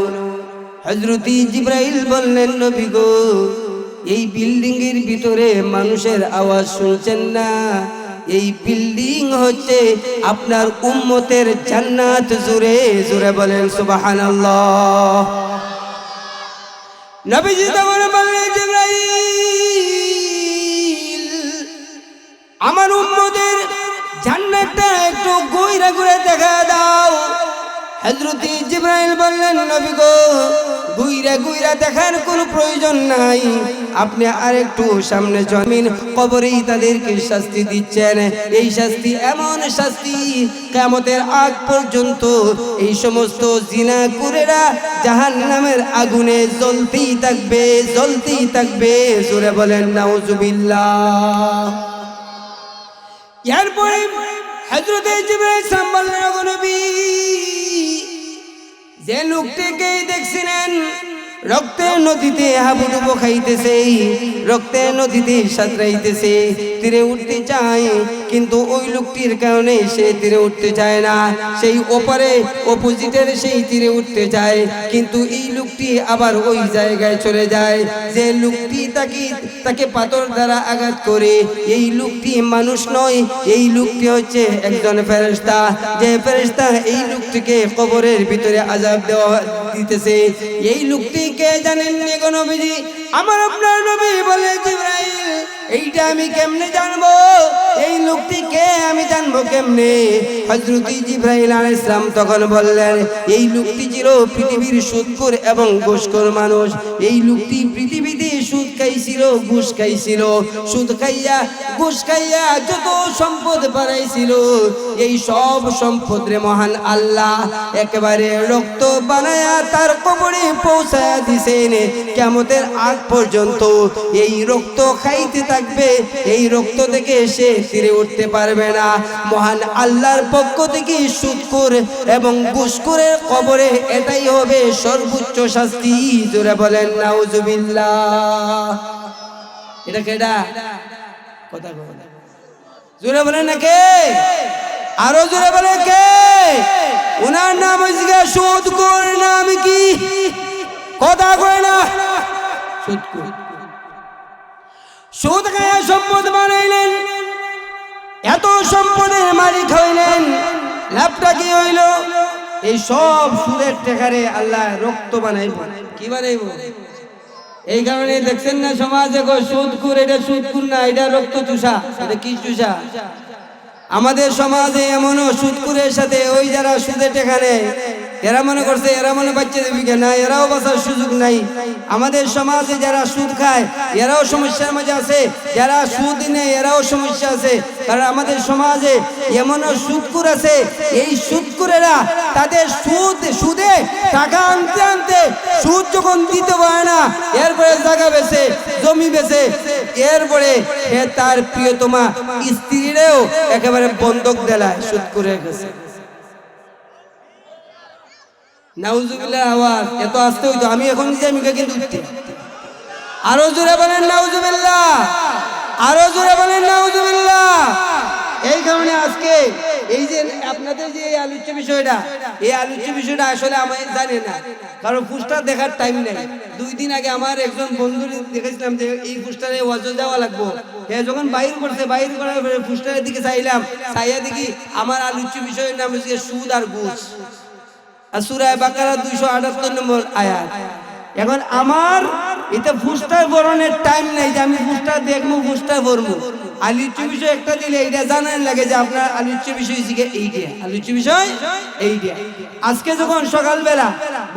হযরতে জিবরাইল বললেন, নবী গো এই বিল্ডিং এর ভিতরে মানুষের আওয়াজ শুনছেন না? এই বিল্ডিং হচ্ছে আপনার উম্মতের জান্নাত। জোরে জোরে বলেন সুবহানাল্লাহ। নবীজি তখন বললেন, জিবরাইল আমার উম্মতের জান্নাতটা একটু ঘুরে ঘুরে দেখা দাও। হযরতে জিবরাইল বললেন, নবী গো ঘুরে ঘুরে দেখার কোনো প্রয়োজন নাই, আপনি আরেকটু সামনে জমিন কবরেই তাদেরকে শাস্তি দিচ্ছেন। এই শাস্তি এমন শাস্তি কিয়ামতের আগ পর্যন্ত এই সমস্ত জিনাকুরেরা জাহান্নামের আগুনে জ্বলতেই থাকবে, জ্বলতেই থাকবে। জোরে বলেন নাউজুবিল্লাহ। এরপরে হযরতে জিবরাইল সাল্লাল্লাহু বললেন, ওগো নবী যে লোকটিকে দেখছিলেন রক্তের নদীতে হাবুডুবো খাইতেছে, রক্তের নদীতে সাঁতরাইতেছে, তীরে উঠতে চায়, কিন্তু ওই লোকটির কারণে সে তীরে উঠতে চায় না। সেই ওপারে অপোজিটের সেই তীরে উঠতে চায়, কিন্তু এই লোকটি আবার ওই জায়গায় চলে যায়। যে লোকটি তাকে পাথর দ্বারা আঘাত করে, এই লোকটি মানুষ নয়, এই লোকটি হচ্ছে একজন ফেরেশতা। যে ফেরেশতা এই লোকটিকে কবরের ভিতরে আযাব দিতেছে। এই লোকটি কে জানেন গো নবীজি? আমার আপনার নবী বলে, জিবরাইল, এইটা আমি কেমনে জানবো? এই লোকটি কে আমি জানবো কেমনে? হযরত জিবরাইল আলাইহিস সালাম তখন বললেন, এই লোকটি ছিল পৃথিবীর সুদখোর এবং ঘুষখোর মানুষ। এই লোকটি পৃথিবীতে সুদ খাইছিল, ঘুষ খাইছিল, সুদ খাইয়া ঘুষ খাইয়া যত সম্পদ বাড়াইছিল, এই সব সম্পদ রে মহান আল্লাহ একেবারে রক্ত বানায়া তার কবরে পৌঁছায়া দিছেন। কিয়ামতের আগ পর্যন্ত এই রক্ত খাইতে থাকবে, এই রক্ত থেকে সে ফিরে উঠতে পারবে না। মহান আল্লাহর পক্ষ থেকে সুদখোর এবং ঘুষখোরের কবরে এটাই হবে সর্বোচ্চ শাস্তি। জোরে বলেন নাউজুবিল্লাহ। এটা কেডা? কথা কথা জোরে বলেন না কে? আরো জোরে বলেন কে? ওনার নাম হচ্ছে সুদখোর। নাম কি? কথা কয় না। সুদখোর। সুদ খায়া সম্পদ বানাইলেন, এত সম্পদের মালিক হইলেন, লাভটা কি হইল? এই সব সুদের টাকারে আল্লাহ রক্ত বানাইব। কি বানাইব? এই কারণে দেখছেন না সমাজে সুদখোর, এটা সুদখোর না, এটা রক্ত চুষা। এটা কি চুষা? আমাদের সমাজে এমনও সুদখোরের সাথে ওই যারা সুদে টাকা নেয়, এরা মনে করছে এরা মনে বাচ্চা দেবী না, এরাও বাঁচার সুযোগ নাই। আমাদের সমাজে যারা সুদ খায় এরাও সমস্যার মাঝে আছে, যারা সুদ নেয় এরাও সমস্যা আছে। কারণ আমাদের সমাজে এমনও সুদখোর আছে, এই সুদখোরেরা তাদের সুদে টাকা আনতে আনতে সুদ যখন দিতে পারে না, এরপরে জায়গা বেচে, জমি বেচে, এরপরে তার প্রিয়তমা স্ত্রীরেও একেবারে বন্ধক দেলায় সুদখোরের কাছে। নাউজুবিল্লাহ। আওয়াজ এত আসতে হইতো, আমি এখন নিজে আমি কিন্তু উঠতে। আরো জোরে বলেন নাউজুবিল্লাহ, আরো জোরে বলেন নাউজুবিল্লাহ। এই কারণে আজকে এই যে আপনাদের যে এই আলোচ্য বিষয়টা, এই আলোচ্য বিষয়টা আসলে আমি জানি না, কারণ পোস্টার দেখার টাইম নেই। 2 দিন আগে আমার একজন বন্ধু দেখেছিলাম যে এই পোস্টারে ওয়াজ যাওয়া লাগবো। যখন বাইর করছে, বাইর করার পরে পোস্টারের দিকে চাইলাম, চাইয়া দেখি আমার আলোচ্য বিষয়ের নাম হচ্ছে সুদ আর ঘুষ। সূরা বাকারা 278 নম্বর আয়াত। এখন আমার এটা পোস্টার বরণের টাইম নাই যে আমি পোস্টার দেখবো, পোস্টার পড়বো। আলোচ্য বিষয় একটা দিলে এইটা জানার লাগে যে আপনার আলোচ্য বিষয় শিখে এইটা, আলোচ্য বিষয় এইটা। আজকে যখন সকালবেলা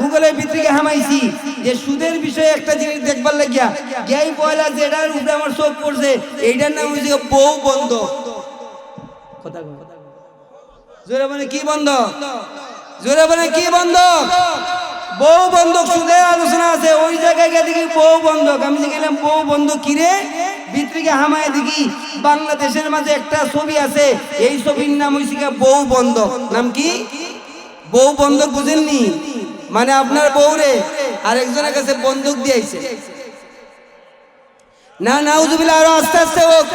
গুগলের ভিতরে হামাইছি যে সুদের বিষয়ে একটা জিনিস দেখবার লাগিয়া গিয়াই পয়লা যেটার উপরে আমার চোখ পড়ছে, এইটার নাম হচ্ছে বউ বন্ধ। কথা জোরে বলে কি বন্ধ? জোরে বলে কি বন্ধক? বউ বন্ধক সুদের আলোচনা আছে, ওই জায়গায় গিয়ে দেখি বউ বন্ধক। আমি দেখলাম বউ বন্ধক কিরে, ভিতরে হামায় দেখি বাংলাদেশের মাঝে একটা ছবি আছে, এই ছবির নাম হইছে বউ বন্ধক। নাম কি? বউ বন্ধক। বুঝেননি? মানে আপনার বউরে আরেকজনের কাছে বন্ধক দিয়েছে। না নাউজুবিল্লাহ। আরো আস্তে আস্তে হোক,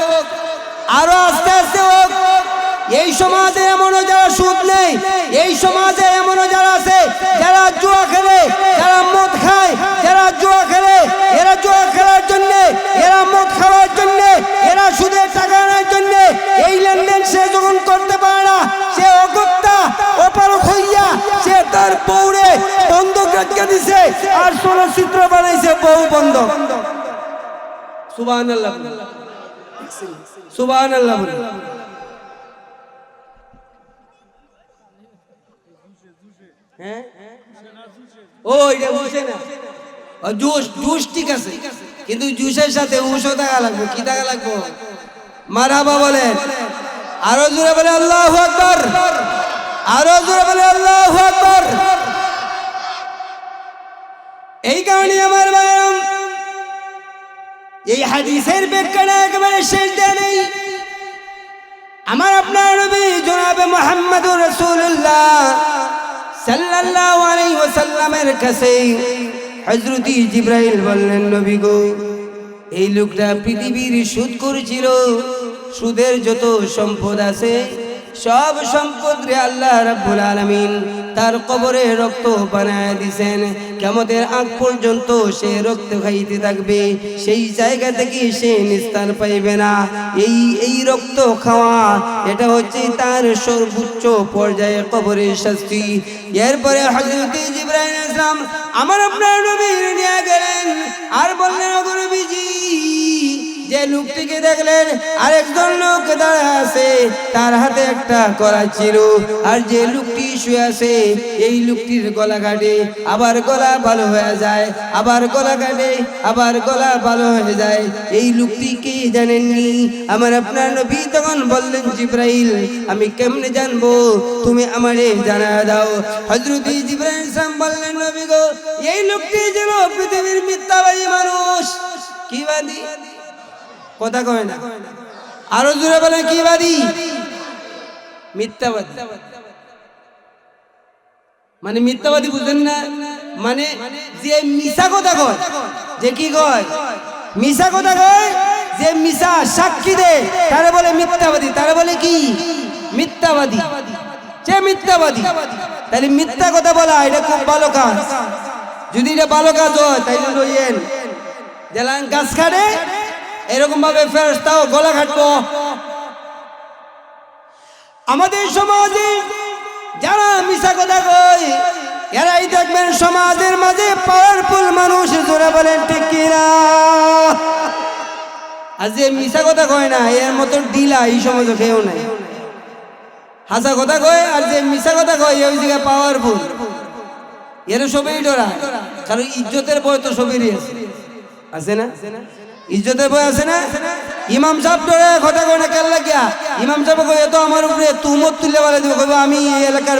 আরো আস্তে আস্তে হোক। এই সমাজে এমনও যারা সুদ নেই, এই সমাজে এমনও যারা আছে যারা জুয়া খেলে, যারা মদ খায়, যারা জুয়া খেলে, এরা জুয়া খেলার জন্য, এরা মদ খাওয়ার জন্য, এরা সুদের টাকা আনার জন্য এই লেনদেন সে যখন করতে পারে না, সে অগত্যা অপারক হইয়া সে তার বউরে বন্ধক রেখে দিছে আর চলচ্চিত্র বানাইছে বউ বন্ধক। সুবহানাল্লাহ, সুবহানাল্লাহ। ও এটা বুঝে না, জুস জুস ঠিক আছে, কিন্তু জুসের সাথে উঁশও থাকা লাগবে। কি থাকা লাগবে? মারহাবা বলেন। আরো জোরে বলে আল্লাহু আকবার, আরো জোরে বলে আল্লাহু আকবার। এই কারণে আমার ভাইরা এই হাদিসের ব্যাখ্যাটা একেবারে শেষ দেয় নেই। আমার আপনার নবী জনাবে মুহাম্মদুর রাসূলুল্লাহ সাল্লাল্লাহু আলাইহি ওয়াসাল্লামের কাছে হযরত জিবরাইল বললেন নবী গো এই লোকটা পৃথিবীর সুদ করেছিল, সুদের যত সম্পদ আছে সব সম্পদ রে আল্লাহ রাব্বুল আলামিন তার কবরে রক্ত বানায় দিবেন। কিয়ামতের আগ পর্যন্ত সে রক্ত খাইতে থাকবে, সেই জায়গা থেকে সে নিস্তার পাইবে না। এই রক্ত খাওয়া এটা হচ্ছে তার সর্বোচ্চ পর্যায়ে কবরের শাস্তি। এরপরে হযরত জিবরাইল আলাইহিস সালাম আমার আপনার নবীর নিয়ে গেলেন আর বললেন ওগো নবীজি যে লোকটিকে দেখলেন আরেকজন লোক দাঁড়ায় আছে, তার হাতে একটা কড়া ছিল, আর যে লোকটি শুয়ে আছে এই লোকটির গলা কাটে আবার গলা ভালো হয়ে যায়, আবার গলা কাটে আবার গলা ভালো হয়ে যায়। এই লোকটি কে জানেননি? আমার আপনার নবী তখন বললেন জিবরাইল আমি কেমনে জানবো, তুমি আমারে জানায় দাও। হযরত জিবরাইল আলাইহিস সালাম বললেন নবী গো এই লোকটি যেন পৃথিবীর মিথ্যাবাদী মানুষ। কি বাদী? কথা কয় না, আরো জোরে বলে কি বাদী? মিথ্যাবাদী। মানে মিথ্যাবাদী বুঝেন না? মানে যে মিছা কথা কয়, যে কি কয় মিছা কথা কয়, যে মিছা সাক্ষী দেয় তারে বলে মিথ্যাবাদী, তারে বলে কি? মিথ্যাবাদী। যে মিথ্যাবাদী, তাহলে মিথ্যা কথা বলা এটা খুব ভালো কাজ। যদি এটা ভালো কাজ হয় তাইলে লইয়েন জেলান গাছ কাটে এরকম ভাবে ফেরেশতাও গলা কাটবো। আমাদের সমাজে যারা মিছা কথা কয় এরাই দেখবেন সমাজের মাঝে পাওয়ারফুল মানুষ। জোরে বলেন ঠিক কিনা? আর যে মিছা কথা কয় না এর মতো ডিলা এই সমাজে কেউ নাই। হাসা কথা কয় আর যে মিছা কথা কয় ওই জায়গায় পাওয়ারফুল, এর সবই ডরা। কারণ ইজ্জতের ভয় তো সবেরই আছে না? ইজ্জতের ভয় আছে না? ইমাম সাহেব ডরে কথা কয় না কেন লাগিয়া? ইমাম সাহেব কয় তো আমার উপরে তুমত তুলে বলে দিব, কইব আমি এই এলাকার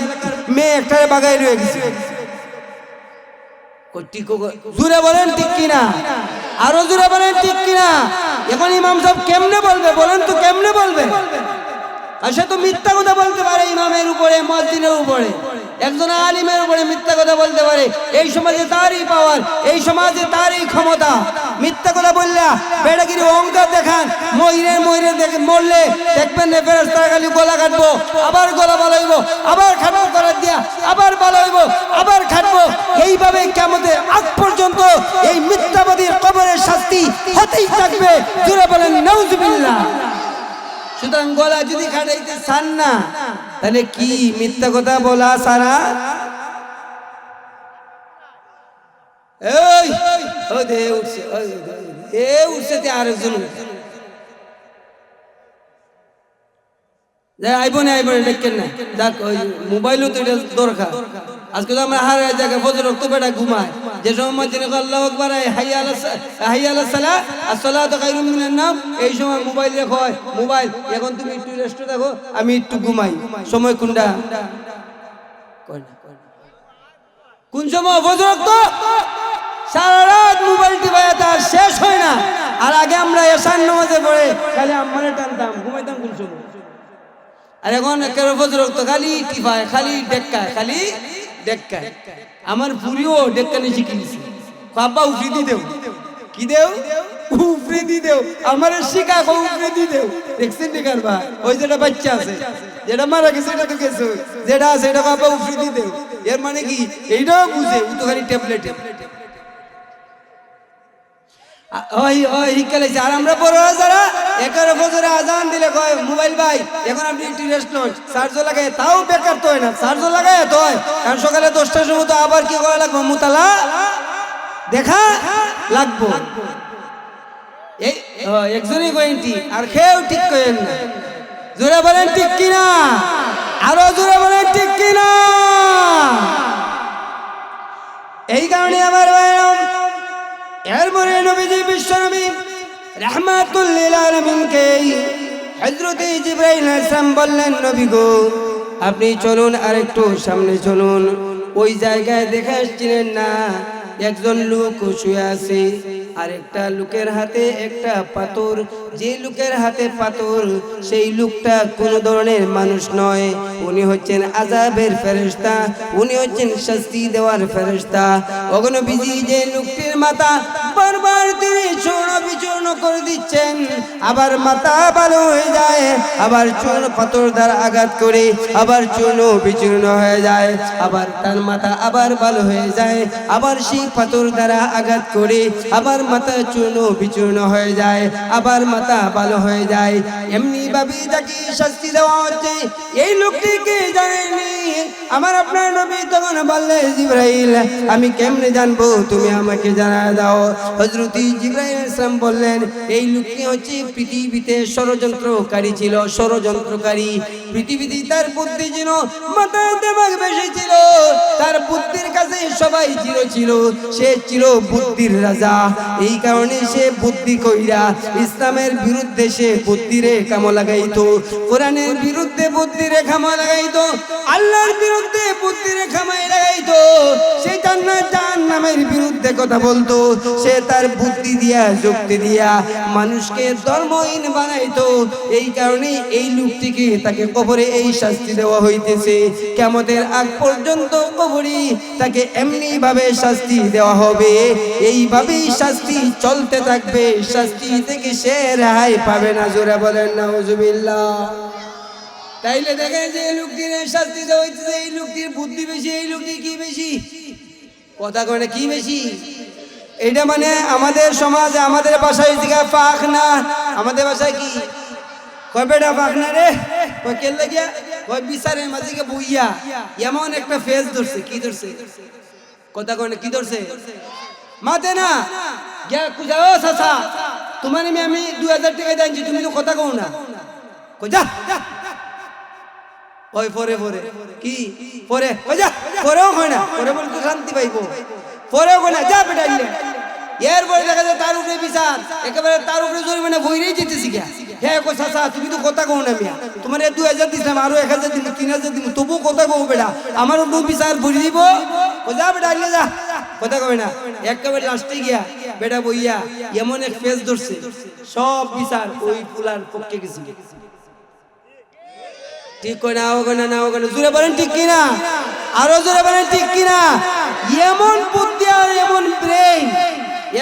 মেয়ে একটারে বাগাই রয়ে গেছি। জোরে বলেন ঠিক কিনা? আরো জোরে বলেন ঠিক কিনা? এখন ইমাম সাহেব কেমনে বলবে বলেন তো, কেমনে বলবে? আর সে তো মিথ্যা কথা বলতে পারে ইমামের উপরে, মসজিদের উপরে, একজন আলিমের উপরে মিথ্যা কথা বলতে পারে। এই সমাজে তারই পাওয়ার, এই সমাজে তারই ক্ষমতা। মিথ্যা কথা বললা বেড়াগিরি অহংকার দেখান, ময়ূরে দেখে মরলে দেখবেন ফেরেশতারা খালি গলা কাটবো, আবার গলা ভালো হইব, আবার খাটবো করার দিয়া, আবার ভালো হইব, আবার খাটবো। এইভাবে কিয়ামতের আগ পর্যন্ত এই মিথ্যাবাদীর কবরের শাস্তি হতেই থাকবে। জোরে বলেন নাউজুবিল্লাহ। সুতরাং গলা যদি কাটাইতে চান না তাহলে কি মিথ্যা কথা বলা সারা? এই ও দে উঠছে, এ উঠছে তে আরেকজন আইব না, আইব দেখেন না। যাক ওই মোবাইলও তো এটা দরকার। আজকে তো আমরা হার জায়গায় ফজর রক্ত বেটা ঘুমায়, যে সময় তিনি আল্লাহু আকবার হাইয়া আলাস সালাহ আসসালাতু খায়রুম মিনান নাওম, এই সময় মোবাইল রেখো। মোবাইল এখন তুমি একটু রেস্ট দেখো, আমি একটু ঘুমাই। সময় কোনটা? কোন সময়? ফজর রক্ত সারা রাত মোবাইল টিপায়া তার শেষ হয় না। আর আগে আমরা এশার নামাজে পড়ে খালি আম্মারে টানতাম, ঘুমাইতাম কোন সময়। আর এখন একেবারে ফজর রক্ত খালি টিপায়, খালি ডেক্কায়, খালি ডেক্কায়। আমার পুরিও ডেক্কানি শিখে নিছি, বাবা উফরি দি দেও। কি দেও? উফরি দি দেও। আমার শিখা উফরি দি দেও। দেখছেন দেখার ভাই, ওই যেটা বাচ্চা আছে, যেটা মারা গেছে এটা তো গেছে, যেটা আছে এটা বাবা উফরি দি দেও। এর মানে কি? এইটাও বুঝে, ও তো খালি ট্যাবলেট। আর আমরা বড় যারা একেবারে ফজরে আজান দিলে কয় মোবাইল ভাই এখন আপনি একটু রেস্ট লন, চার্জও লাগায়, তাও বেকার তো হয় না, চার্জও লাগায় তো হয়। কারণ সকালে 10টার সময় তো আবার কি করা লাগবো? মুতালা দেখা লাগবো। এই একজনই কয়েন ঠিক, আর খেয়েও ঠিক কয়েন না। জোরে বলেন ঠিক কিনা? আরো জোরে বলেন ঠিক কিনা? এই কারণে আমার ভাইরাম এরপরে নবীজি বিশ্বনবী রাহমাতুল লিল আলামিনকে হযরত জিবরাইল আলাইহিস সালাম বললেন নবী গো আপনি চলুন আর একটু সামনে চলুন। ওই জায়গায় দেখে আসছিলেন না একজন লোক শুয়ে আছে, আর একটা লোকের হাতে একটা পাথর। যে লোকের হাতে পাথর সেই লোকটা কোনো ধরনের মানুষ নয়, উনি হচ্ছেন আযাবের ফেরেশতা, উনি হচ্ছেন শাস্তি দেওয়ার ফেরেশতা। ওগো নবীজি, যে লোকটির মাথা বারবার তিনি চূর্ণ বিচূর্ণ করে দিচ্ছেন, আবার মাথা ভালো হয়ে যায়, আবার চূর্ণ পাথর দ্বারা আঘাত করে আবার চূর্ণ বিচূর্ণ হয়ে যায়, আবার তার মাথা আবার ভালো হয়ে যায়, আবার সেই পাথর দ্বারা আঘাত করে আবার মাথা চূর্ণ বিচূর্ণ হয়ে যায়, আবার মাথা ভালো হয়ে যায়। এমনি ভাবে তাকে শাস্তি দেওয়া হচ্ছে। এই লোকটিকে জানেনি। আমার আপনার নবী তখন বললে, জিবরাইল আমি কেমনে জানবো, তুমি আমাকে জানায় দাও। হযরত জিবরাইল আলাইহিস সালাম বললেন, এই লোকটি হচ্ছে পৃথিবীতে ষড়যন্ত্রকারী ছিল, ষড়যন্ত্রকারী। পৃথিবীতে তার বুদ্ধি ছিল, মাথায় দেমাগ বেশি ছিল, তার বুদ্ধির কাছে সবাই ছিল। সে ছিল বুদ্ধির রাজা। এই কারণে সে বুদ্ধি কইরা ইসলামের বিরুদ্ধে সে বুদ্ধিরে কামো লাগাইতো, কোরআনের বিরুদ্ধে বুদ্ধিরে কামো লাগাইতো, আল্লাহর বিরুদ্ধে বুদ্ধিরে কামাই লাগাইতো। সে জাহান্নামের বিরুদ্ধে কথা বলতো। সে তার বুদ্ধি দিয়া যুক্তি দিয়া মানুষকে ধর্মহীন বানাইতো। এই কারণে এই লোকটিকে তাকে কবরে এই শাস্তি দেওয়া হইতেছে। কিয়ামতের আগ পর্যন্ত কবরে তাকে এমনি ভাবে শাস্তি দেওয়া হবে, এইভাবেই শাস্তি চলতে থাকবে। শাস্তি থেকে সে রেহাই পাবে না। জোরে বলেন নাউজুবিল্লাহ। তাইলে দেখেন যে এই লোকটির শাস্তি দেওয়া হইতেছে, এই লোকটির বুদ্ধি বেশি, এই লোকটি কি বেশি, কথা কয় কি বেশি? এটা মানে আমাদের সমাজে, আমাদের ভাষায় পাখ না, আমাদের ভাষায় কি কয় বেটা পাখ না রে, কয় কে লাগিয়া, কয় বিচারের মাঝে বইয়া এমন একটা ফেস ধরছে। কি ধরছে? কথা কয় কি ধরছে? মাতে না গিয়া কুজা, ও চাচা তোমার আমি 2000 টাকা দিয়েছি, তুমি তো কথা কও না। কই যা ওই পরে কি পরে কই যা, পরেও হয় না, পরে বলে তো শান্তি পাইবো, পরেও কই না, যা বেটা ইলে। এরপরে দেখা যায় তার উপরে বিচার, একেবারে তার উপরে জরিমানা বইরেই যেতেছি গিয়া। হ্যাঁ কো চাচা তুমি তো কথা কও না মিয়া, তোমার 2000 দিছিলাম, আরো 1000 দিব, 3000 দিব, তবু কথা কও বেটা, আমার উপর বিচার বই দিব। ও যা বেটা ইলে যা, কথা কই না। একেবারে লাস্টে গিয়া বেটা বইয়া এমন এক ফেস ধরছে, সব বিচার ওই ফুলার পক্ষে গেছে। ঠিক কই না? না জোরে বলেন ঠিক কিনা, আরো জোরে বলেন ঠিক কিনা। এমন বুদ্ধি আর এমন ব্রেইন,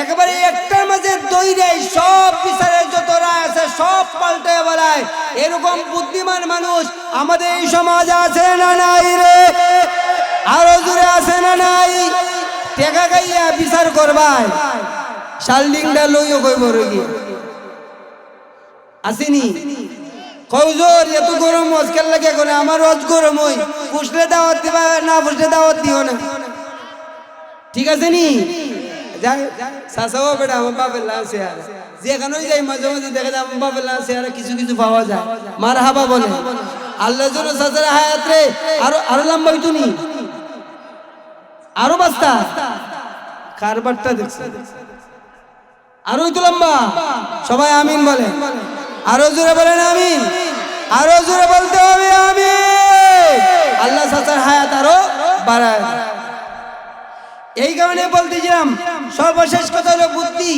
একেবারে একটার মাঝে দইরাই সব বিচারের যত রায় আছে সব পাল্টায় বেড়ায়। এরকম বুদ্ধিমান মানুষ আমাদের এই সমাজে আছে না নাই রে? আরো জোরে আছে না নাই? টেকা গাইয়া বিচার করবাই, শালডিংটা লইও কইব রোগী আসেনি। কৌজোর এত গরম আজকাল লাগে করে, আমার রোজ গরম হই, পুষলে দাওয়াত দিবা, না পুষলে দাওয়াত দিও না, ঠিক আছে নি? চাচাও বেটা আমার বাপের লাশে আর যেখানেই যাই মাঝে মাঝে দেখা যায় আমার বাপের লাশে আর কিছু পাওয়া যায়, মার হাবা বলে। আল্লাহর জন্য চাচার হায়াত রে আরো লম্বা হইতো নি, আরো বাস্তা কারবারটা দেখছে, আরো হইতো লম্বা। সবাই আমিন বলে, আরো জোরে বলেন আমিন, আরো জোরে বলতে হবে আমিন। আল্লাহ চাচার হায়াত আরো বাড়ায়। এই কারণে বলতেছিলাম সর্বশেষ কথা হলো বুদ্ধি।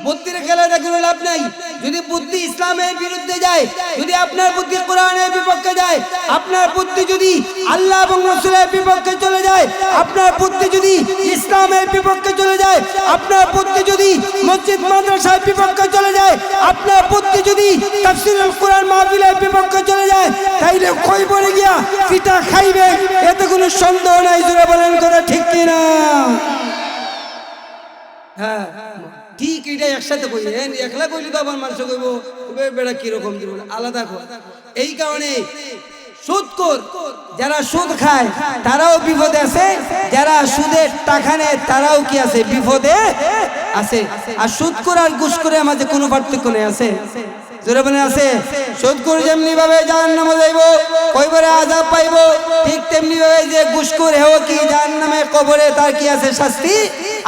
বুদ্ধির খেলা দেখলে লাভ নাই। যদি বুদ্ধি ইসলামের বিরুদ্ধে যায়, যদি আপনার বুদ্ধি কোরআনের বিপক্ষে যায়, আপনার বুদ্ধি যদি আল্লাহ এবং রাসূলের বিপক্ষে চলে যায়, আপনার বুদ্ধি যদি ইসলামের বিপক্ষে চলে যায়, আপনার বুদ্ধি যদি মসজিদ মাদ্রাসার বিপক্ষে চলে যায়, আপনার বুদ্ধি যদি তাফসীরুল কোরআন মাহফিলের বিপক্ষে চলে যায়, তাইলে কই বলে গিয়া পিতা খাইবে, এতে কোনো সন্দেহ নাই। জোরে বলেন করে ঠিক কিনা? হ্যাঁ ঠিক, এটা একসাথে কই, একলা কইলে তো আবার মানুষ কইব বেড়া কিরকম দিব, আলাদা কর। এই কারণে সুদখোর যারা সুদ খায় তারাও বিপদে আছে, যারা সুদের টাকা নেয় তারাও কি আছে? বিপদে আছে। আর সুদখোর আর ঘুষখোরের মাঝে কোনো পার্থক্য নেই, আছে? জোরে বলেন আছে? সুদখোর যেমনি ভাবে জাহান্নামে যাইব, কবরে আযাব পাইব, ঠিক তেমনি ভাবে যে ঘুষখোর হেও কি জাহান্নামে কবরে তার কি আছে? শাস্তি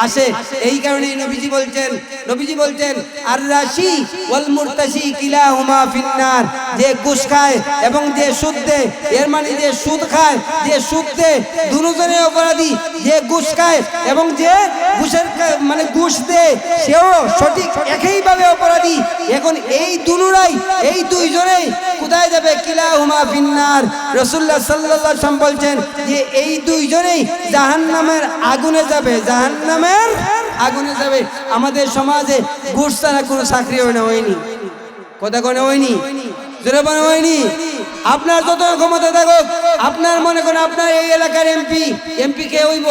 আসে। এই কারণে নবীজি বলছেন আর রাশি ওয়াল মুরতাশি কিলাহুমা ফিন্নার, যে ঘুষ খায় এবং যে সুদ দেয়, এর মানে যে সুদ খায় যে সুদ দেয় দুজনে অপরাধী। যে ঘুষ খায় এবং যে ঘুষের মানে ঘুষ দেয় সেও সঠিক একইভাবে অপরাধী। এখন এই দুইজনেই কোথায় যাবে? কিলাহুমা ফিন্নার। রাসূলুল্লাহ সাল্লাল্লাহু আলাইহি ওয়াসাল্লাম বলছেন যে এই দুইজনেই জাহান্নামের আগুনে যাবে, জাহান্নামের আগুনে যাবে। আমাদের সমাজে ঘুষ ছাড়া কোনো চাকরি হয়নি, কথা কোনো হয়নি, জোরে বলে হয়নি। আপনার যত ক্ষমতা থাকুক, আপনার মনে করেন আপনার এই এলাকার এমপি কে হইব?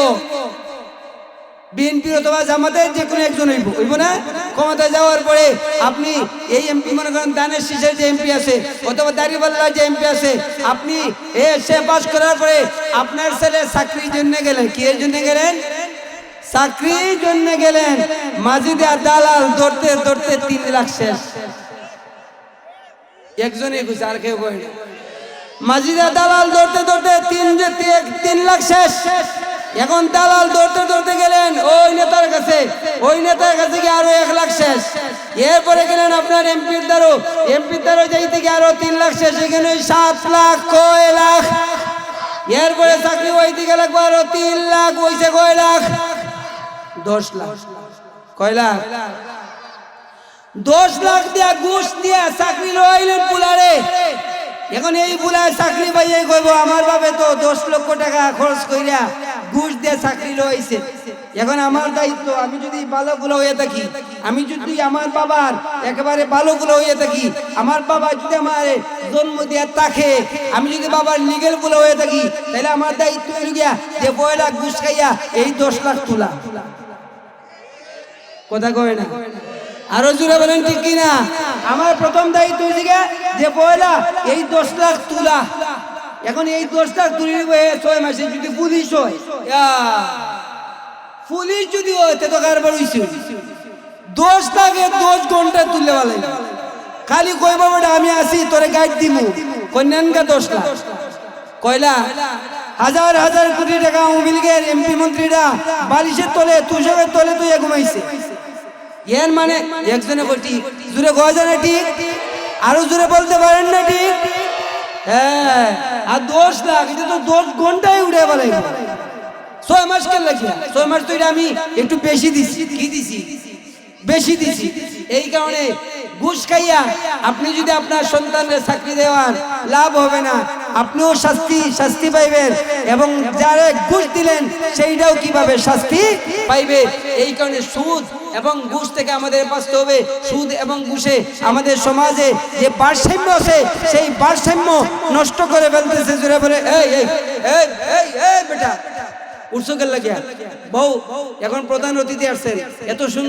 বিএনপি অথবা জামাতের যে কোনো একজন হইব না? ক্ষমতা যাওয়ার পরে আপনি এই এমপি মনে করেন দানের শীষের যে এমপি আছে অথবা দাড়িপাল্লার যে এমপি আছে, আপনি সে পাস করার পরে আপনার ছেলে চাকরির জন্য গেলেন। কি এর জন্য গেলেন? চাকরির জন্য গেলেন। মাঝিদে দালাল ধরতে ধরতে 3 লাখ শেষ। একজনই কইছে, আর কেউ কয় না। মাঝিদে দালাল ধরতে ধরতে 3 লাখ শেষ। এখন দালাল ধরতে ধরতে গেলেন ওই নেতার কাছে গিয়ে আরো 1 লাখ শেষ। এরপরে গেলেন আপনার এমপির দ্বারও যাইতে গিয়ে আরো 3 লাখ শেষ। এখানে 7 লাখ, কয় লাখ। এরপরে চাকরি হইতে গেলে আরো 3 লাখ, হইছে কয় লাখ? 10 লাখ। কয় লাখ? 10 লাখ দিয়া ঘুষ দিয়া চাকরি লইলেন বুলারে। এখন এই বুলায় চাকরি পাইয়ে কইব আমার বাপে তো 10 লক্ষ টাকা খরচ কইরা ঘুষ দিয়ে চাকরি লইছে। এখন আমার দায়িত্ব, আমি যদি ভালোগুলো হয়ে থাকি, আমি যদি আমার বাবার একেবারে ভালোগুলো হয়ে থাকি, আমার বাবা যদি আমার জন্ম দিয়ে থাকে, আমি যদি বাবার লিগেল গুলো হয়ে থাকি, তাহলে আমার দায়িত্ব হইল গিয়া যে 9 লাখ ঘুষ খাইয়া এই 10 লাখ তোলা। কথা কয় না? আরো জোরে বলেন ঠিক কিনা? আমার প্রথম দায়িত্ব হয়েছে যে পয়লা এই 10 লাখ তোলা। এখন এই 10 লাখ তুলে নিব 6 মাসে। যদি পুলিশ হয়, পুলিশ যদি হয় তো কারবার হইছে 10 লাখে 10 ঘন্টা তুললে ভালো। খালি কইব বেটা আমি আসি তোরে গাইড দিমু, কন্যানকা 10 লাখ। কয়লা হাজার হাজার কোটি টাকা আওয়ামী লীগের এমপি মন্ত্রীরা বালিশের তলে তুষকের তলে তুই ঘুমাইছে। এর মানে একজনে বলটি জোরে কয় জানে ঠিক, আরো জোরে বলতে পারেন না ঠিক? হ্যাঁ, আর 10 লাখ এটা তো 10 ঘন্টায় উড়ে বলে। 6 মাস কেন লাগিয়া? 6 মাস তো আমি একটু বেশি দিছি। কি দিছি? বেশি দিছি। এই কারণে ঘুষ খাইয়া আপনি যদি আপনার সন্তানকে চাকরি দেওয়ার লাভ হবে না, আপনিও শাস্তি পাইবেন এবং যারা ঘুষ দিলেন সেইটাও কিভাবে শাস্তি পাইবে। এই কারণে সুদ এবং ঘুষ থেকে আমাদের বাঁচতে হবে। সুদ এবং ঘুষে আমাদের সমাজে যে ভারসাম্য আছে সেই ভারসাম্য নষ্ট করে ফেলতেছে। জোরে বলে এই এই এই এই বেটা উৎসকের লাগিয়া বউ। এখন প্রধান অতিথি আসছেন, এত সুন্দর